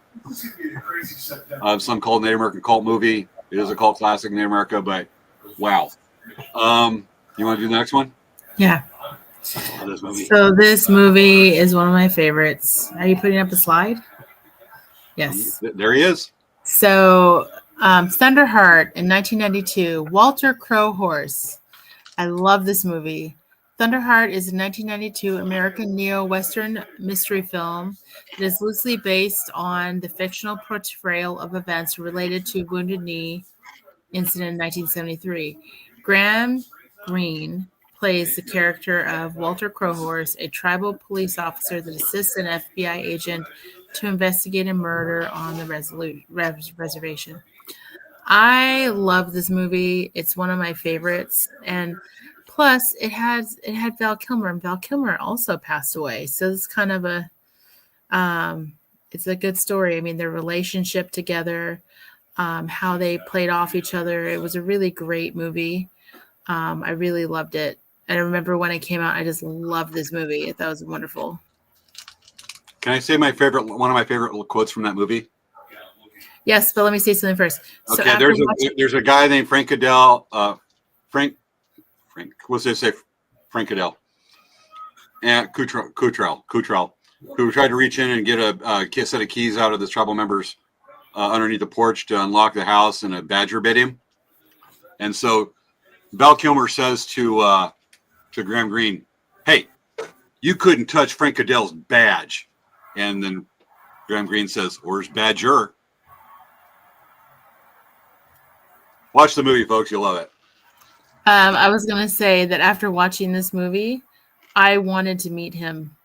S1: Some called Native American cult movie. It is a cult classic in America, but wow. You want to do the next one?
S2: Yeah.
S1: This movie.
S2: So this movie is one of my favorites. Are you putting up a slide? Yes.
S1: There he is.
S2: So Thunderheart in 1992, Walter Crowhorse. I love this movie. Thunderheart is a 1992 American neo-Western mystery film that is loosely based on the fictional portrayal of events related to Wounded Knee incident in 1973. Graham Greene plays the character of Walter Crowhorse, a tribal police officer that assists an FBI agent to investigate a murder on the reservation. I love this movie. It's one of my favorites, and plus it had Val Kilmer, and Val Kilmer also passed away. So it's kind of a it's a good story. I mean, their relationship together, how they played off each other. It was a really great movie. I really loved it. And I remember when it came out, I just loved this movie. I thought it was wonderful.
S1: Can I say one of my favorite quotes from that movie?
S2: Yes, but let me say something first. So
S1: Okay, there's a guy named Frank Cadell. Frank. What's they say? Frank Cadell. And Cottrell, who tried to reach in and get a set of keys out of the tribal members underneath the porch to unlock the house, and a badger bit him. And so Val Kilmer says to Graham Greene, "Hey, you couldn't touch Frank Cadell's badge." And then Graham Greene says, "Where's Badger?" Watch the movie, folks. You'll love it.
S2: I was going to say that after watching this movie, I wanted to meet him,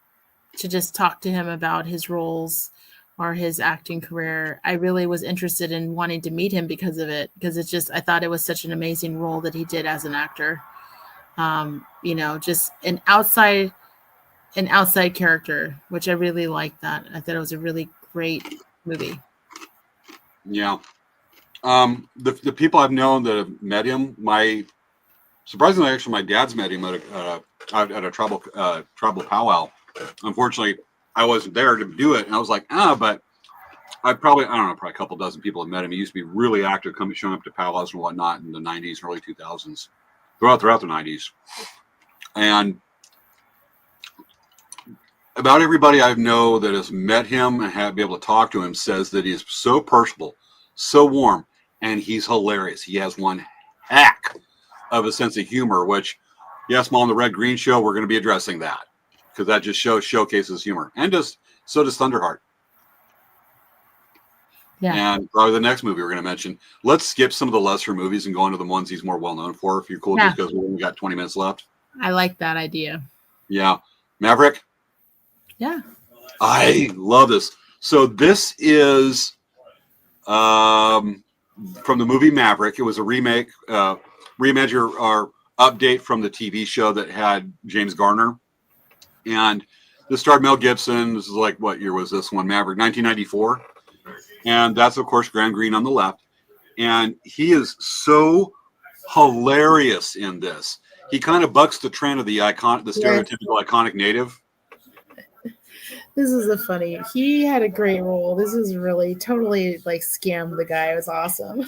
S2: to just talk to him about his roles or his acting career. I really was interested in wanting to meet him because of it, because it's just, I thought it was such an amazing role that he did as an actor. Just an outside character, which I really liked that. I thought it was a really great movie.
S1: Yeah. The people I've known that have met him, surprisingly, actually, my dad's met him at a tribal powwow. Unfortunately, I wasn't there to do it, and I was like, but probably a couple dozen people have met him. He used to be really active, showing up to powwows and whatnot in the 90s, early 2000s, throughout the 90s. And about everybody I know that has met him and have been able to talk to him says that he is so personable, so warm, and he's hilarious. He has one heck of a sense of humor, which, yes, Mom, the Red Green Show, we're going to be addressing that, because that just showcases humor. And so does Thunderheart. Yeah. And probably the next movie we're going to mention. Let's skip some of the lesser movies and go into the ones he's more well known for, if you're cool, just because we only got 20 minutes left.
S2: I like that idea.
S1: Yeah. Maverick?
S2: Yeah.
S1: I love this. So this is from the movie Maverick. It was a remake, reimagine or update from the TV show that had James Garner. And this starred Mel Gibson. This is like, what year was this one? Maverick, 1994. And that's, of course, Graham Greene on the left. And he is so hilarious in this. He kind of bucks the trend of the stereotypical iconic native.
S2: This is he had a great role. This is really totally scammed the guy. It was awesome.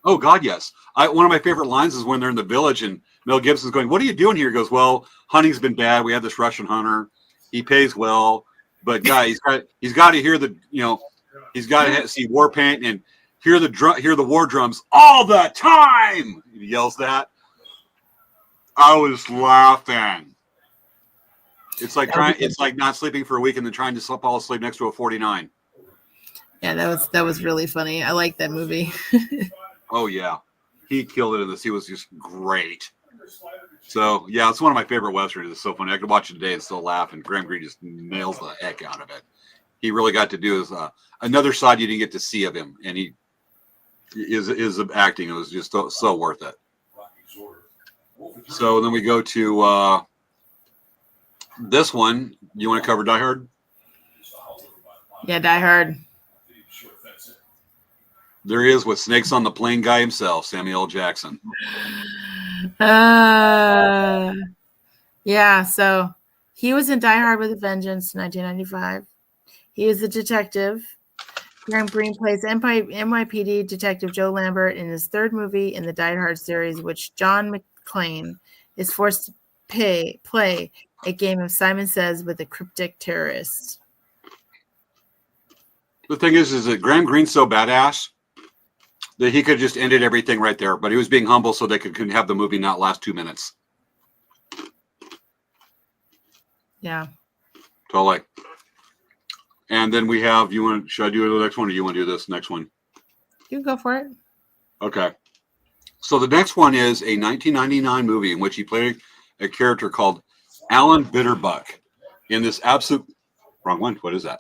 S1: Oh God, yes. One of my favorite lines is when they're in the village and Mel Gibson's going, "What are you doing here?" He goes, "Well, hunting's been bad. We have this Russian hunter. He pays well, but guy, he's got to hear he's got to see war paint, and hear the war drums all the time. He yells that. I was laughing. It's like not sleeping for a week and then trying to fall asleep next to a 49.
S2: Yeah, that was really funny. I like that movie.
S1: Oh yeah, he killed it in this. He was just great. So yeah, it's one of my favorite westerns. It's so funny. I could watch it today and still laugh. And Graham Greene just nails the heck out of it. He really got to do his another side you didn't get to see of him, and his acting. It was just so worth it. So then we go to this one. You want to cover Die Hard?
S2: Yeah, Die Hard.
S1: There he is with Snakes on the Plane guy himself, Samuel L. Jackson.
S2: Yeah, so he was in Die Hard with a Vengeance, 1995. He is a detective. Graham Greene plays NYPD detective Joe Lambert in his third movie in the Die Hard series, which John McClane is forced to play a game of Simon Says with a cryptic terrorist.
S1: The thing is that Graham Greene's so badass that he could just ended everything right there, but he was being humble so they could have the movie not last 2 minutes.
S2: Yeah.
S1: Totally. And then we have, should I do the next one or you want to do this next one?
S2: You can go for it.
S1: Okay. So the next one is a 1999 movie in which he played a character called Alan Bitterbuck in this wrong one. What is that?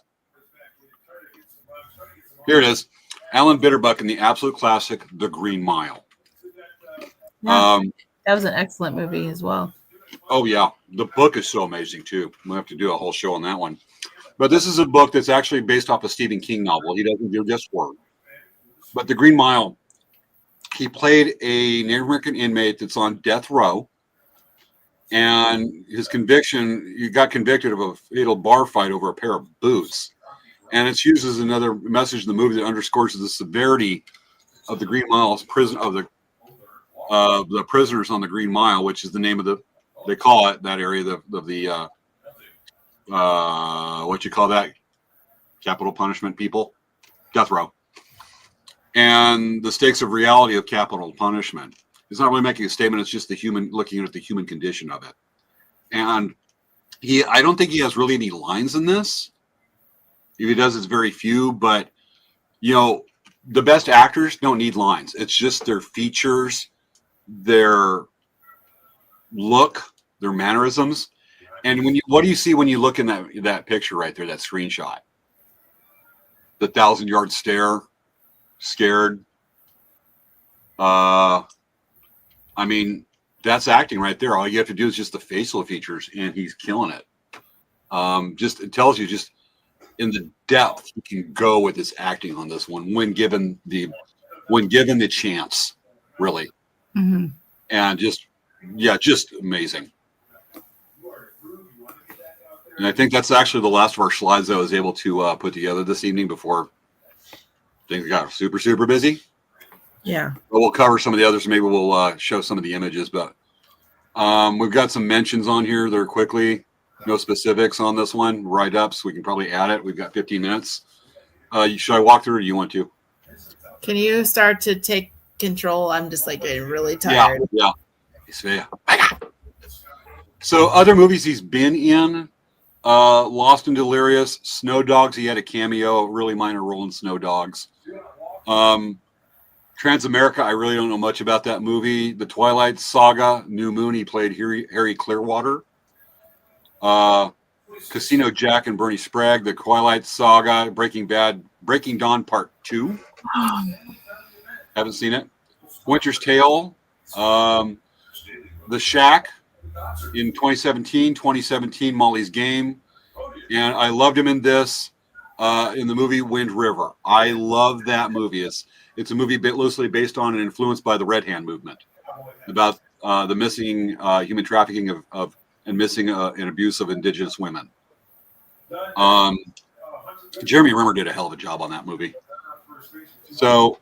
S1: Here it is. Alan Bitterbuck in the absolute classic, The Green Mile.
S2: Yeah, that was an excellent movie as well.
S1: Oh, yeah. The book is so amazing, too. We'll have to do a whole show on that one. But this is a book that's actually based off a Stephen King novel. He doesn't do just word. But The Green Mile, he played a Native American inmate that's on death row. And his conviction, he got convicted of a fatal bar fight over a pair of boots. And it's used as another message in the movie that underscores the severity of the Green Mile's prison of the prisoners on the Green Mile, which is the name of they call it that area of the what you call that, capital punishment people, death row, and the stakes of reality of capital punishment. It's not really making a statement; it's just the human looking at the human condition of it. And I don't think he has really any lines in this. If he does, it's very few. But the best actors don't need lines. It's just their features, their look, their mannerisms. And what do you see when you look in that picture right there, that screenshot? The 1,000-yard stare, scared. I mean, that's acting right there. All you have to do is just the facial features, and he's killing it. It tells you just in the depth he can go with his acting on this one when given the chance, really.
S2: Mm-hmm.
S1: And just amazing. And I think that's actually the last of our slides I was able to put together this evening before things got super, super busy.
S2: Yeah.
S1: But we'll cover some of the others. Maybe we'll show some of the images. But we've got some mentions on here there quickly. No specifics on this one. Write-ups. We can probably add it. We've got 15 minutes. Should I walk through or do you want to?
S2: Can you start to take control? I'm just getting really tired.
S1: Yeah. So other movies he's been in, Lost and Delirious, Snow Dogs. He had a cameo, a really minor role in Snow Dogs. Transamerica, I really don't know much about that movie. The Twilight Saga, New Moon, he played Harry Clearwater. Casino Jack and Bernie Sprague, The Twilight Saga, Breaking Bad, Breaking Dawn Part 2. Haven't seen it. Winter's Tale, The Shack in 2017, Molly's Game. And I loved him in this, in the movie Wind River. I love that movie. It's a movie loosely based on and influenced by the Red Hand movement about the missing human trafficking of and missing and abuse of Indigenous women. Jeremy Renner did a hell of a job on that movie. So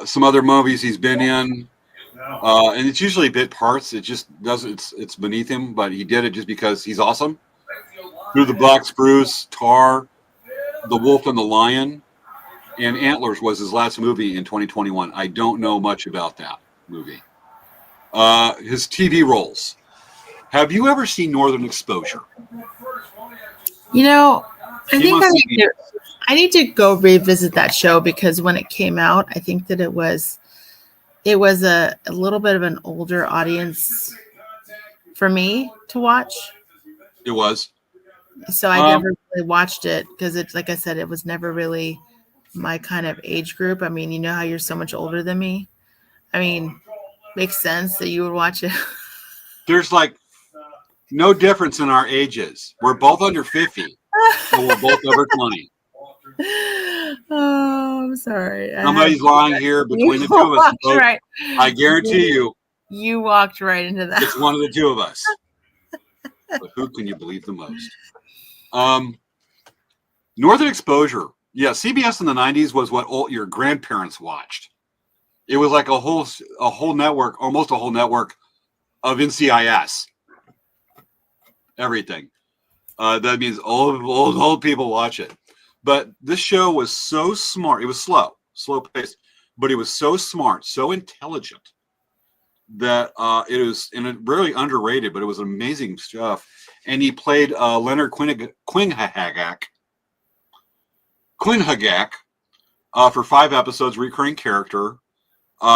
S1: some other movies he's been in, and it's usually bit parts. It just doesn't. It's beneath him, but he did it just because he's awesome. Through the Black Spruce, Tar, The Wolf and the Lion, And Antlers was his last movie in 2021. I don't know much about that movie. His TV roles. Have you ever seen Northern Exposure?
S2: You know, I
S1: Came
S2: think
S1: on CBS.
S2: I need to go revisit that show because when it came out, I think that it was a little bit of an older audience for me to watch.
S1: It was.
S2: So I never really watched it because it's like I said, it was never really my kind of age group. I mean, you know how you're so much older than me. I mean, makes sense that you would watch it.
S1: There's like no difference in our ages. We're both under 50, but we're both over 20.
S2: Oh, I'm sorry.
S1: Somebody's lying here between the two of us.
S2: Right.
S1: I guarantee you,
S2: you walked right into that.
S1: it's one of the two of us. But who can you believe the most? Northern Exposure. Yeah, CBS in the 90s was what all your grandparents watched. It was like a whole network, almost a whole network of NCIS. Everything. That means old people watch it. But this show was so smart. It was slow paced, but it was so smart, so intelligent that it was, and it really underrated, but it was amazing stuff. And he played Leonard Quinhagak for 5 episodes, recurring character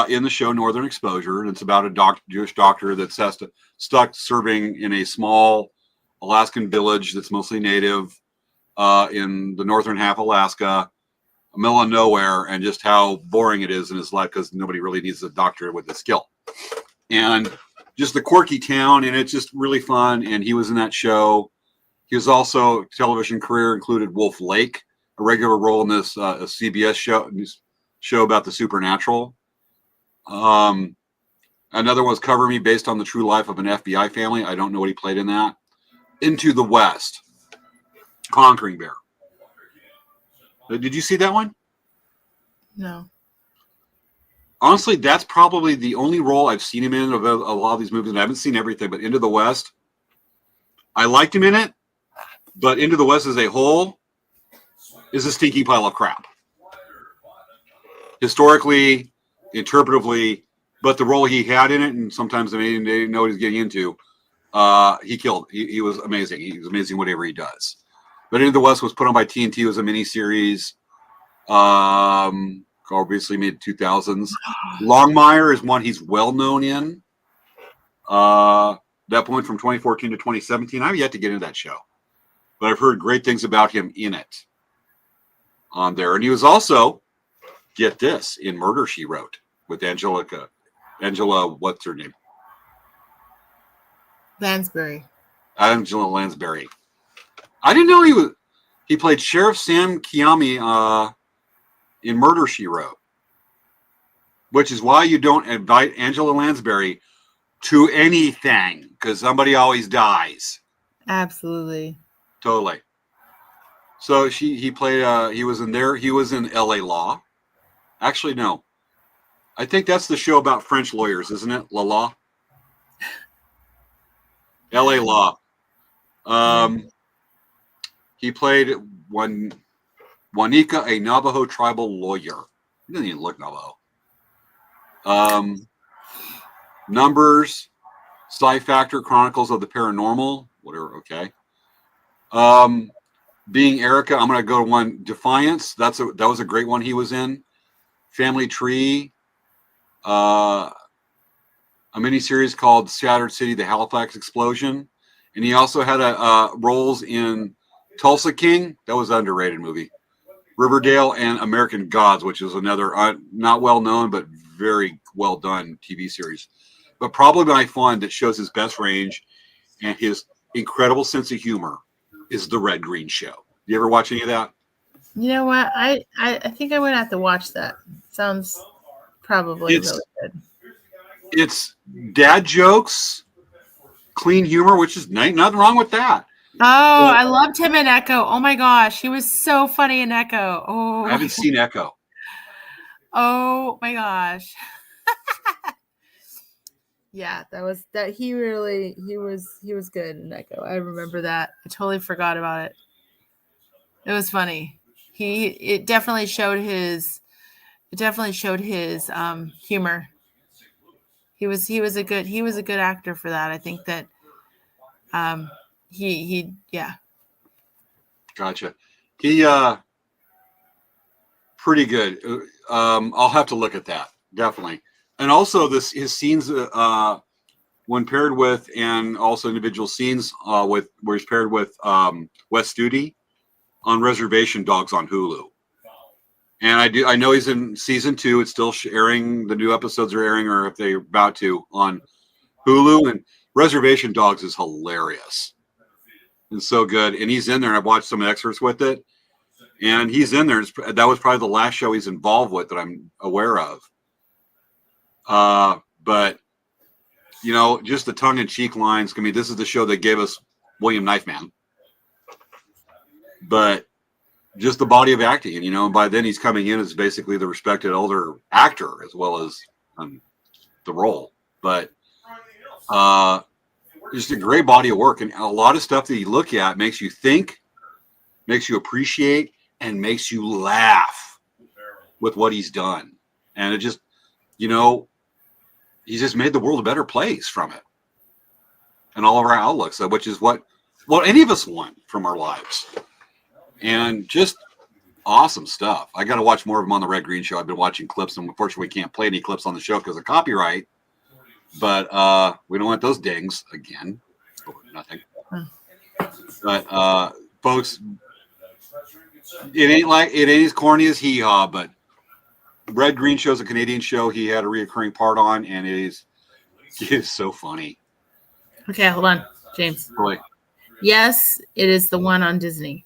S1: in the show Northern Exposure. And it's about a Jewish doctor that's stuck serving in a small Alaskan village that's mostly native in the northern half of Alaska, middle of nowhere, and just how boring it is in his life because nobody really needs a doctor with the skill. And just the quirky town, and it's just really fun. And he was in that show. His also television career included Wolf Lake, a regular role in this a CBS show about the supernatural. Another one was Cover Me, based on the true life of an FBI family. I don't know what he played in that. Into the West, Conquering Bear. Did you see that one?
S2: No.
S1: Honestly, that's probably the only role I've seen him in of a lot of these movies. And I haven't seen everything, but Into the West, I liked him in it. But Into the West as a whole is a stinky pile of crap. Historically, interpretively, but the role he had in it, and sometimes they didn't know what he was getting into, he killed. He was amazing. He was amazing whatever he does. But Into the West was put on by TNT. It was a miniseries. Obviously made 2000s. Longmire is one he's well known in. That point from 2014 to 2017. I've yet to get into that show, but I've heard great things about him in it on there. And he was also, get this, in Murder, She Wrote with Angela, what's her name?
S2: Lansbury.
S1: Angela Lansbury. I didn't know he played Sheriff Sam Kiami in Murder, She Wrote, which is why you don't invite Angela Lansbury to anything, because somebody always dies.
S2: Absolutely.
S1: Totally. So he played, he was in there. He was in LA Law. Actually, no. I think that's the show about French lawyers, isn't it? La Law. LA Law. He played Juanica, a Navajo tribal lawyer. He doesn't even look Navajo. Numbers, Psi Factor, Chronicles of the Paranormal, whatever. Okay. Being Erica, I'm going to go to one. Defiance. That was a great one he was in. Family Tree. A miniseries called Shattered City: The Halifax Explosion, and he also had roles in Tulsa King. That was an underrated movie. Riverdale and American Gods, which is another not well known but very well done TV series. But probably my find that shows his best range and his incredible sense of humor is The Red Green Show. You ever watch any of that?
S2: You know what? I think I would have to watch that. Sounds probably really good.
S1: It's dad jokes, clean humor, which is nothing wrong with that.
S2: Oh, I loved him in Echo. Oh my gosh, he was so funny in Echo. Oh,
S1: I haven't seen Echo.
S2: Oh my gosh. Yeah, he was good in Echo. I remember that. I totally forgot about it. It was funny. It definitely showed his humor. He was a good actor for that. I think that he yeah.
S1: Gotcha. He pretty good. I'll have to look at that, definitely. And also his scenes when paired with, and also individual scenes with where he's paired with Wes Studi on Reservation Dogs on Hulu. And I know he's in season 2. It's still airing. The new episodes are airing, or if they're about to, on Hulu. And Reservation Dogs is hilarious and so good. And he's in there. And I've watched some excerpts with it, and he's in there. That was probably the last show he's involved with that I'm aware of. But you know, just the tongue-in-cheek lines. I mean, this is the show that gave us William Knifeman. But just the body of acting, and you know, by then he's coming in as basically the respected older actor as well as the role. But just a great body of work, and a lot of stuff that you look at makes you think, makes you appreciate, and makes you laugh with what he's done. And it just, you know, he's just made the world a better place from it, and all of our outlooks, which is what any of us want from our lives. And just awesome stuff. I got to watch more of him on the Red Green Show. I've been watching clips, and unfortunately, we can't play any clips on the show because of copyright. But we don't want those dings again. Nothing. But folks, it ain't as corny as Hee Haw, but Red Green Show is a Canadian show. He had a reoccurring part on, and it is so funny.
S2: Okay, hold on, James.
S1: Really?
S2: Yes, it is the one on Disney.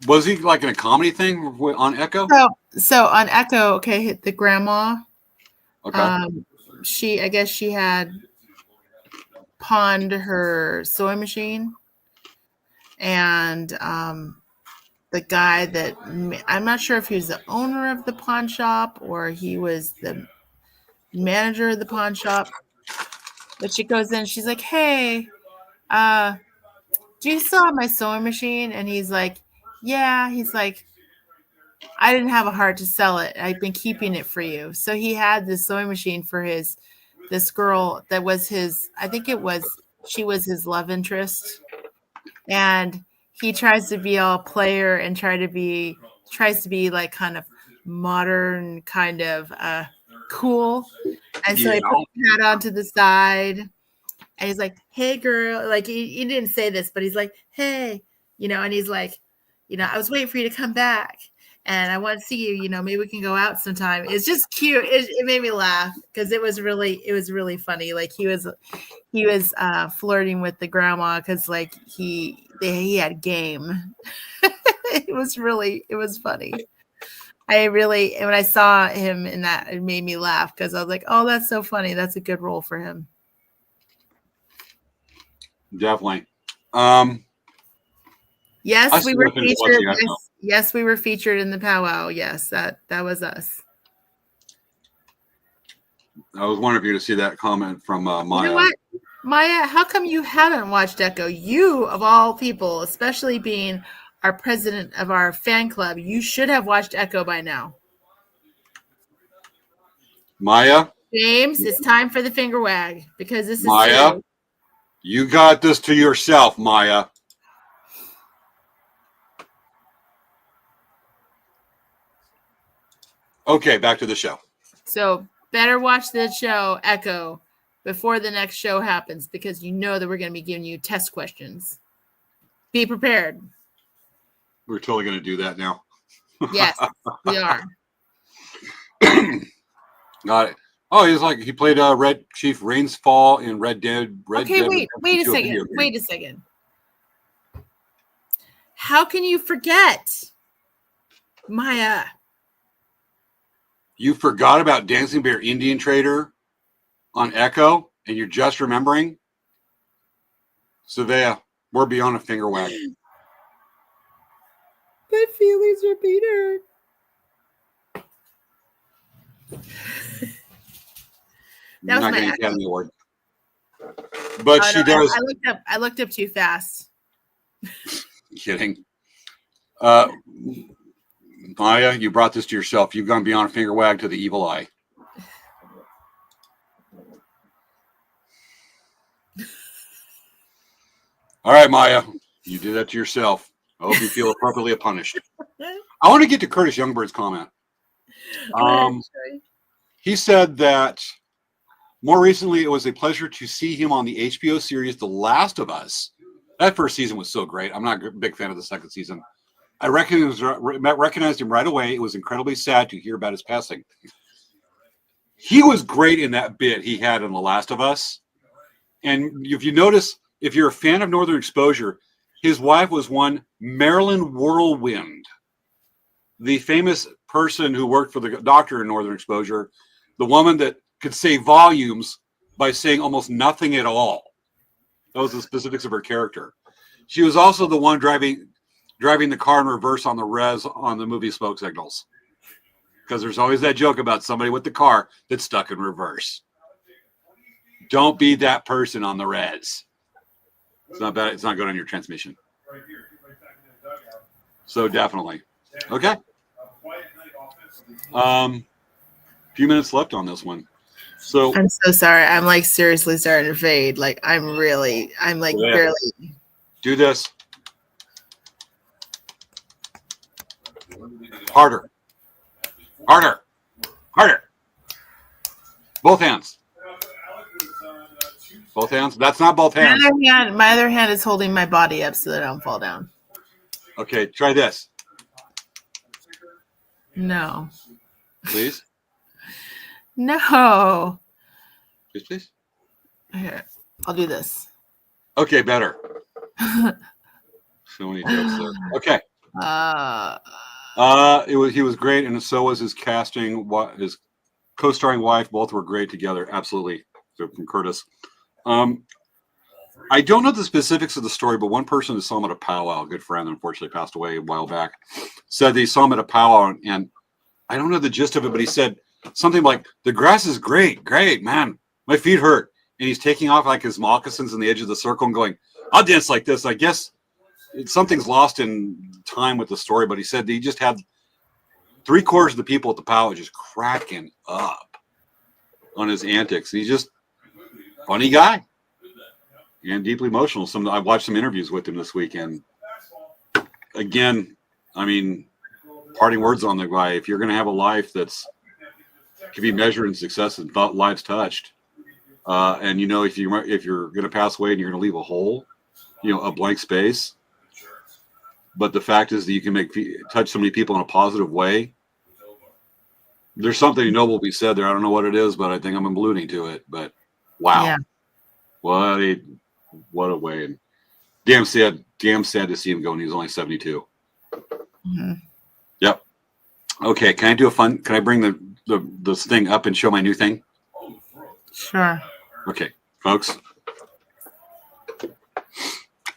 S1: Was he like in a comedy thing on Echo?
S2: So on Echo, okay, the grandma.
S1: Okay.
S2: I guess she had pawned her sewing machine, and the guy that I'm not sure if he was the owner of the pawn shop or he was the manager of the pawn shop. But she goes in, she's like, "Hey, do you still have my sewing machine?" And he's like, "Yeah." He's like, "I didn't have a heart to sell it. I've been keeping it for you." So he had this sewing machine for this girl that was she was his love interest. And he tries to be all player and tries to be like kind of modern, kind of cool. And so he put his hat onto the side, and he's like, "Hey girl," like he didn't say this, but he's like, "Hey," you know, and he's like, you know, "I was waiting for you to come back, and I want to see you, you know, maybe we can go out sometime." It's just cute. It made me laugh because it was really funny. Like he was flirting with the grandma because like he had game. It was funny. When I saw him in that, it made me laugh because I was like, "Oh, that's so funny. That's a good role for him."
S1: Definitely.
S2: Yes, we were featured. Yes, we were featured in the powwow. Yes, that was us.
S1: I was wondering if you to see that comment from Maya.
S2: You know what, Maya? How come you haven't watched Echo? You, of all people, especially being our president of our fan club, you should have watched Echo by now.
S1: Maya?
S2: James, it's time for the finger wag because this is
S1: Maya.
S2: serious.
S1: You got this to yourself, Maya. Okay, back to the show.
S2: So better watch the show Echo before the next show happens because you know that we're going to be giving you test questions. Be prepared.
S1: We're totally going to do that now.
S2: Yes, we are.
S1: Got it. Oh, he played Red Chief Rainsfall in Red Dead. Wait
S2: a second. How can you forget, Maya?
S1: You forgot about Dancing Bear Indian Trader on Echo, and you're just remembering? Savea, we're beyond a finger wag.
S2: My feelings are being hurt. That was my
S1: Academy Award. But she does.
S2: I looked up too fast.
S1: Kidding. Maya, you brought this to yourself. You've gone beyond a finger wag to the evil eye. All right, Maya, you did that to yourself. I hope you feel appropriately punished. I want to get to Curtis Youngbird's comment. He said that more recently, it was a pleasure to see him on the HBO series The Last of Us. That first season was so great. I'm not a big fan of the second season. I recognized him right away. It was incredibly sad to hear about his passing. He was great in that bit he had in The Last of Us. And if you notice, if you're a fan of Northern Exposure, his wife was one Marilyn Whirlwind, the famous person who worked for the doctor in Northern Exposure, the woman that could say volumes by saying almost nothing at all. That was the specifics of her character. She was also the one driving the car in reverse on the res on the movie Smoke Signals. Because there's always that joke about somebody with the car that's stuck in reverse. Don't be that person on the res. It's not bad. It's not good on your transmission. So definitely. Okay. Few minutes left on this one. So
S2: I'm so sorry. I'm like seriously starting to fade. Like I'm like barely.
S1: Do this. Harder. Harder. Harder. Both hands. Both hands. That's not both hands.
S2: My other hand is holding my body up so that I don't fall down.
S1: Okay, try this.
S2: No.
S1: Please.
S2: No.
S1: Please.
S2: Here, I'll do this.
S1: Okay, better. So many jokes there. Okay. He was great, and so was his casting. His co-starring wife, both were great together. Absolutely. So from Curtis. I don't know the specifics of the story, but one person who saw him at a powwow, a good friend, unfortunately passed away a while back, said they saw him at a powwow, and I don't know the gist of it, but he said something like, "The grass is great, man. My feet hurt." And he's taking off like his moccasins on the edge of the circle and going, "I'll dance like this." I guess something's lost in time with the story, but he said he just had 3/4 of the people at the powwow just cracking up on his antics. He's just funny guy and deeply emotional. I watched some interviews with him this weekend. Again, I mean, parting words on the guy. If you're going to have a life that's can be measured in success and lives touched, and you know, if you're going to pass away and you're going to leave a hole, a blank space. But the fact is that you can touch so many people in a positive way. There's something noble to be said there. I don't know what it is, but I think I'm alluding to it. But wow, yeah. What a way! And damn sad to see him go. And he's only 72.
S2: Mm-hmm.
S1: Yep. Okay. Can I bring this thing up and show my new thing?
S2: Sure.
S1: Okay, folks.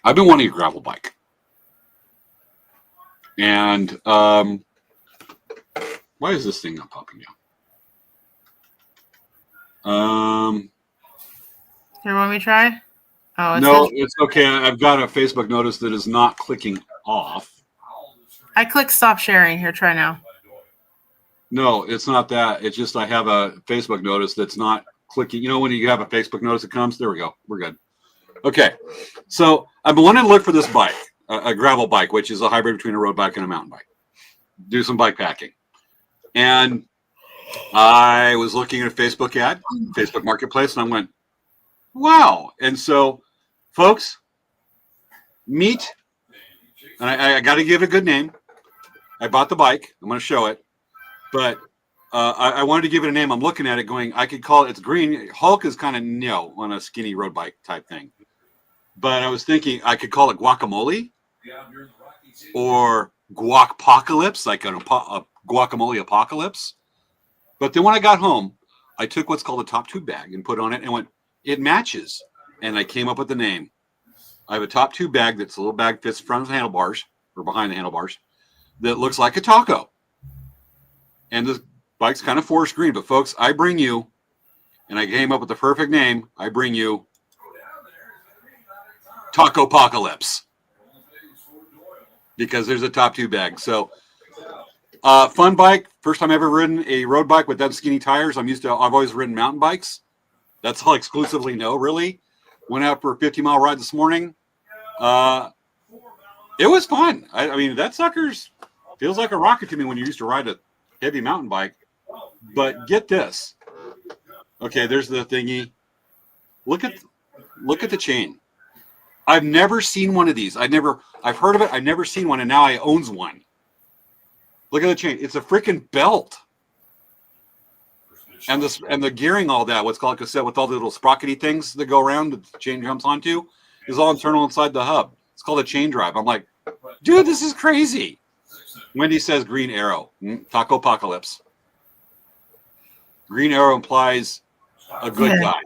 S1: I've been wanting a gravel bike. And why is this thing not popping down?
S2: Here, want me to try? Oh,
S1: no, it's okay. I've got a Facebook notice that is not clicking off.
S2: I clicked stop sharing. Here, try now.
S1: No, it's not that. It's just I have a Facebook notice that's not clicking. You know when you have a Facebook notice that comes? There we go. We're good. Okay. So I've been wanting to look for this bike. A gravel bike, which is a hybrid between a road bike and a mountain bike. Do some bike packing. And I was looking at a Facebook ad, Facebook Marketplace, and I went, wow. And so, folks, meet, and I got to give it a good name. I bought the bike. I'm going to show it. But I wanted to give it a name. I'm looking at it going, I could call it, it's green. Hulk is kind of on a skinny road bike type thing. But I was thinking I could call it guacamole or guacpocalypse, like a guacamole apocalypse. But then when I got home, I took what's called a top tube bag and put on it and went, it matches. And I came up with the name. I have a top tube bag that's a little bag fits in front of the handlebars or behind the handlebars that looks like a taco. And the bike's kind of forest green. But folks, I bring you, and I came up with the perfect name. I bring you Taco Apocalypse. because there's a top 2 bag. So, fun bike. First time I've ever ridden a road bike with them skinny tires. I've always ridden mountain bikes. That's all I exclusively know, really. Went out for a 50-mile ride this morning. It was fun. I mean, that sucker's feels like a rocket to me when you used to ride a heavy mountain bike. But get this. Okay, there's the thingy. Look at the chain. I've never seen one of these. I've heard of it. I've never seen one, and now I owns one. Look at the chain. It's a freaking belt. And the gearing, all that, what's called a cassette with all the little sprockety things that go around that the chain jumps onto, is all internal inside the hub. It's called a chain drive. I'm like, dude, this is crazy. Wendy says Green Arrow. Taco Apocalypse. Green Arrow implies a good guy.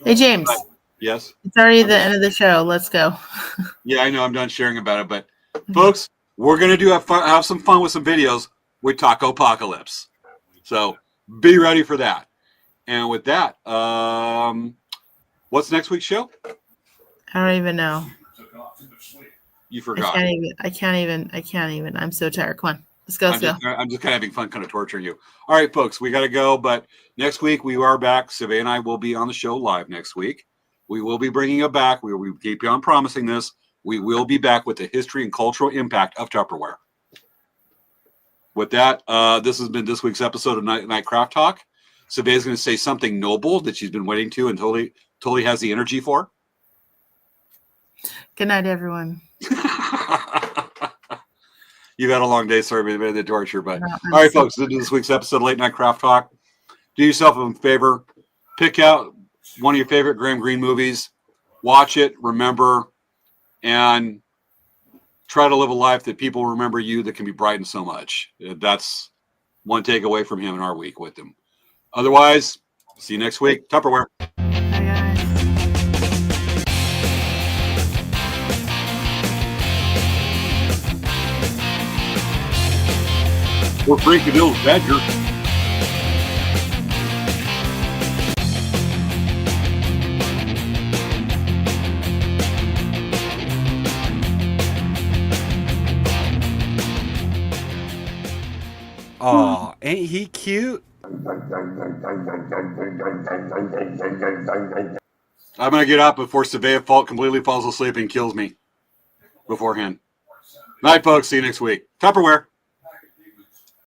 S2: Hey, James.
S1: But, yes?
S2: It's already the end of the show. Let's go.
S1: Yeah, I know. I'm done sharing about it. But, folks, we're going to have some fun with some videos with Taco Apocalypse. So, be ready for that. And with that, what's next week's show?
S2: I don't even know.
S1: You forgot.
S2: I can't even. I'm so tired. Come on. Let's go.
S1: I'm just kind of having fun kind of torturing you. All right, folks, we got to go. But next week we are back. Savannah and I will be on the show live next week. We will be bringing it back. We keep on promising this. We will be back with the history and cultural impact of Tupperware. With that, this has been this week's episode of Night Craft Talk. Savannah's going to say something noble that she's been waiting to and totally has the energy for.
S2: Good night, everyone.
S1: You've had a long day. Sorry about the torture. But all right, folks, this is this week's episode of Late Night Craft Talk. Do yourself a favor. Pick out one of your favorite Graham Greene movies. Watch it, remember, and try to live a life that people remember you that can be brightened so much. That's one takeaway from him in our week with him. Otherwise, see you next week. Tupperware.
S2: Bye, guys.
S1: We're Frankie Bill's Badger.
S3: Oh, ain't he cute?
S1: I'm going to get up before Savea completely falls asleep and kills me beforehand. Night, folks. See you next week. Tupperware.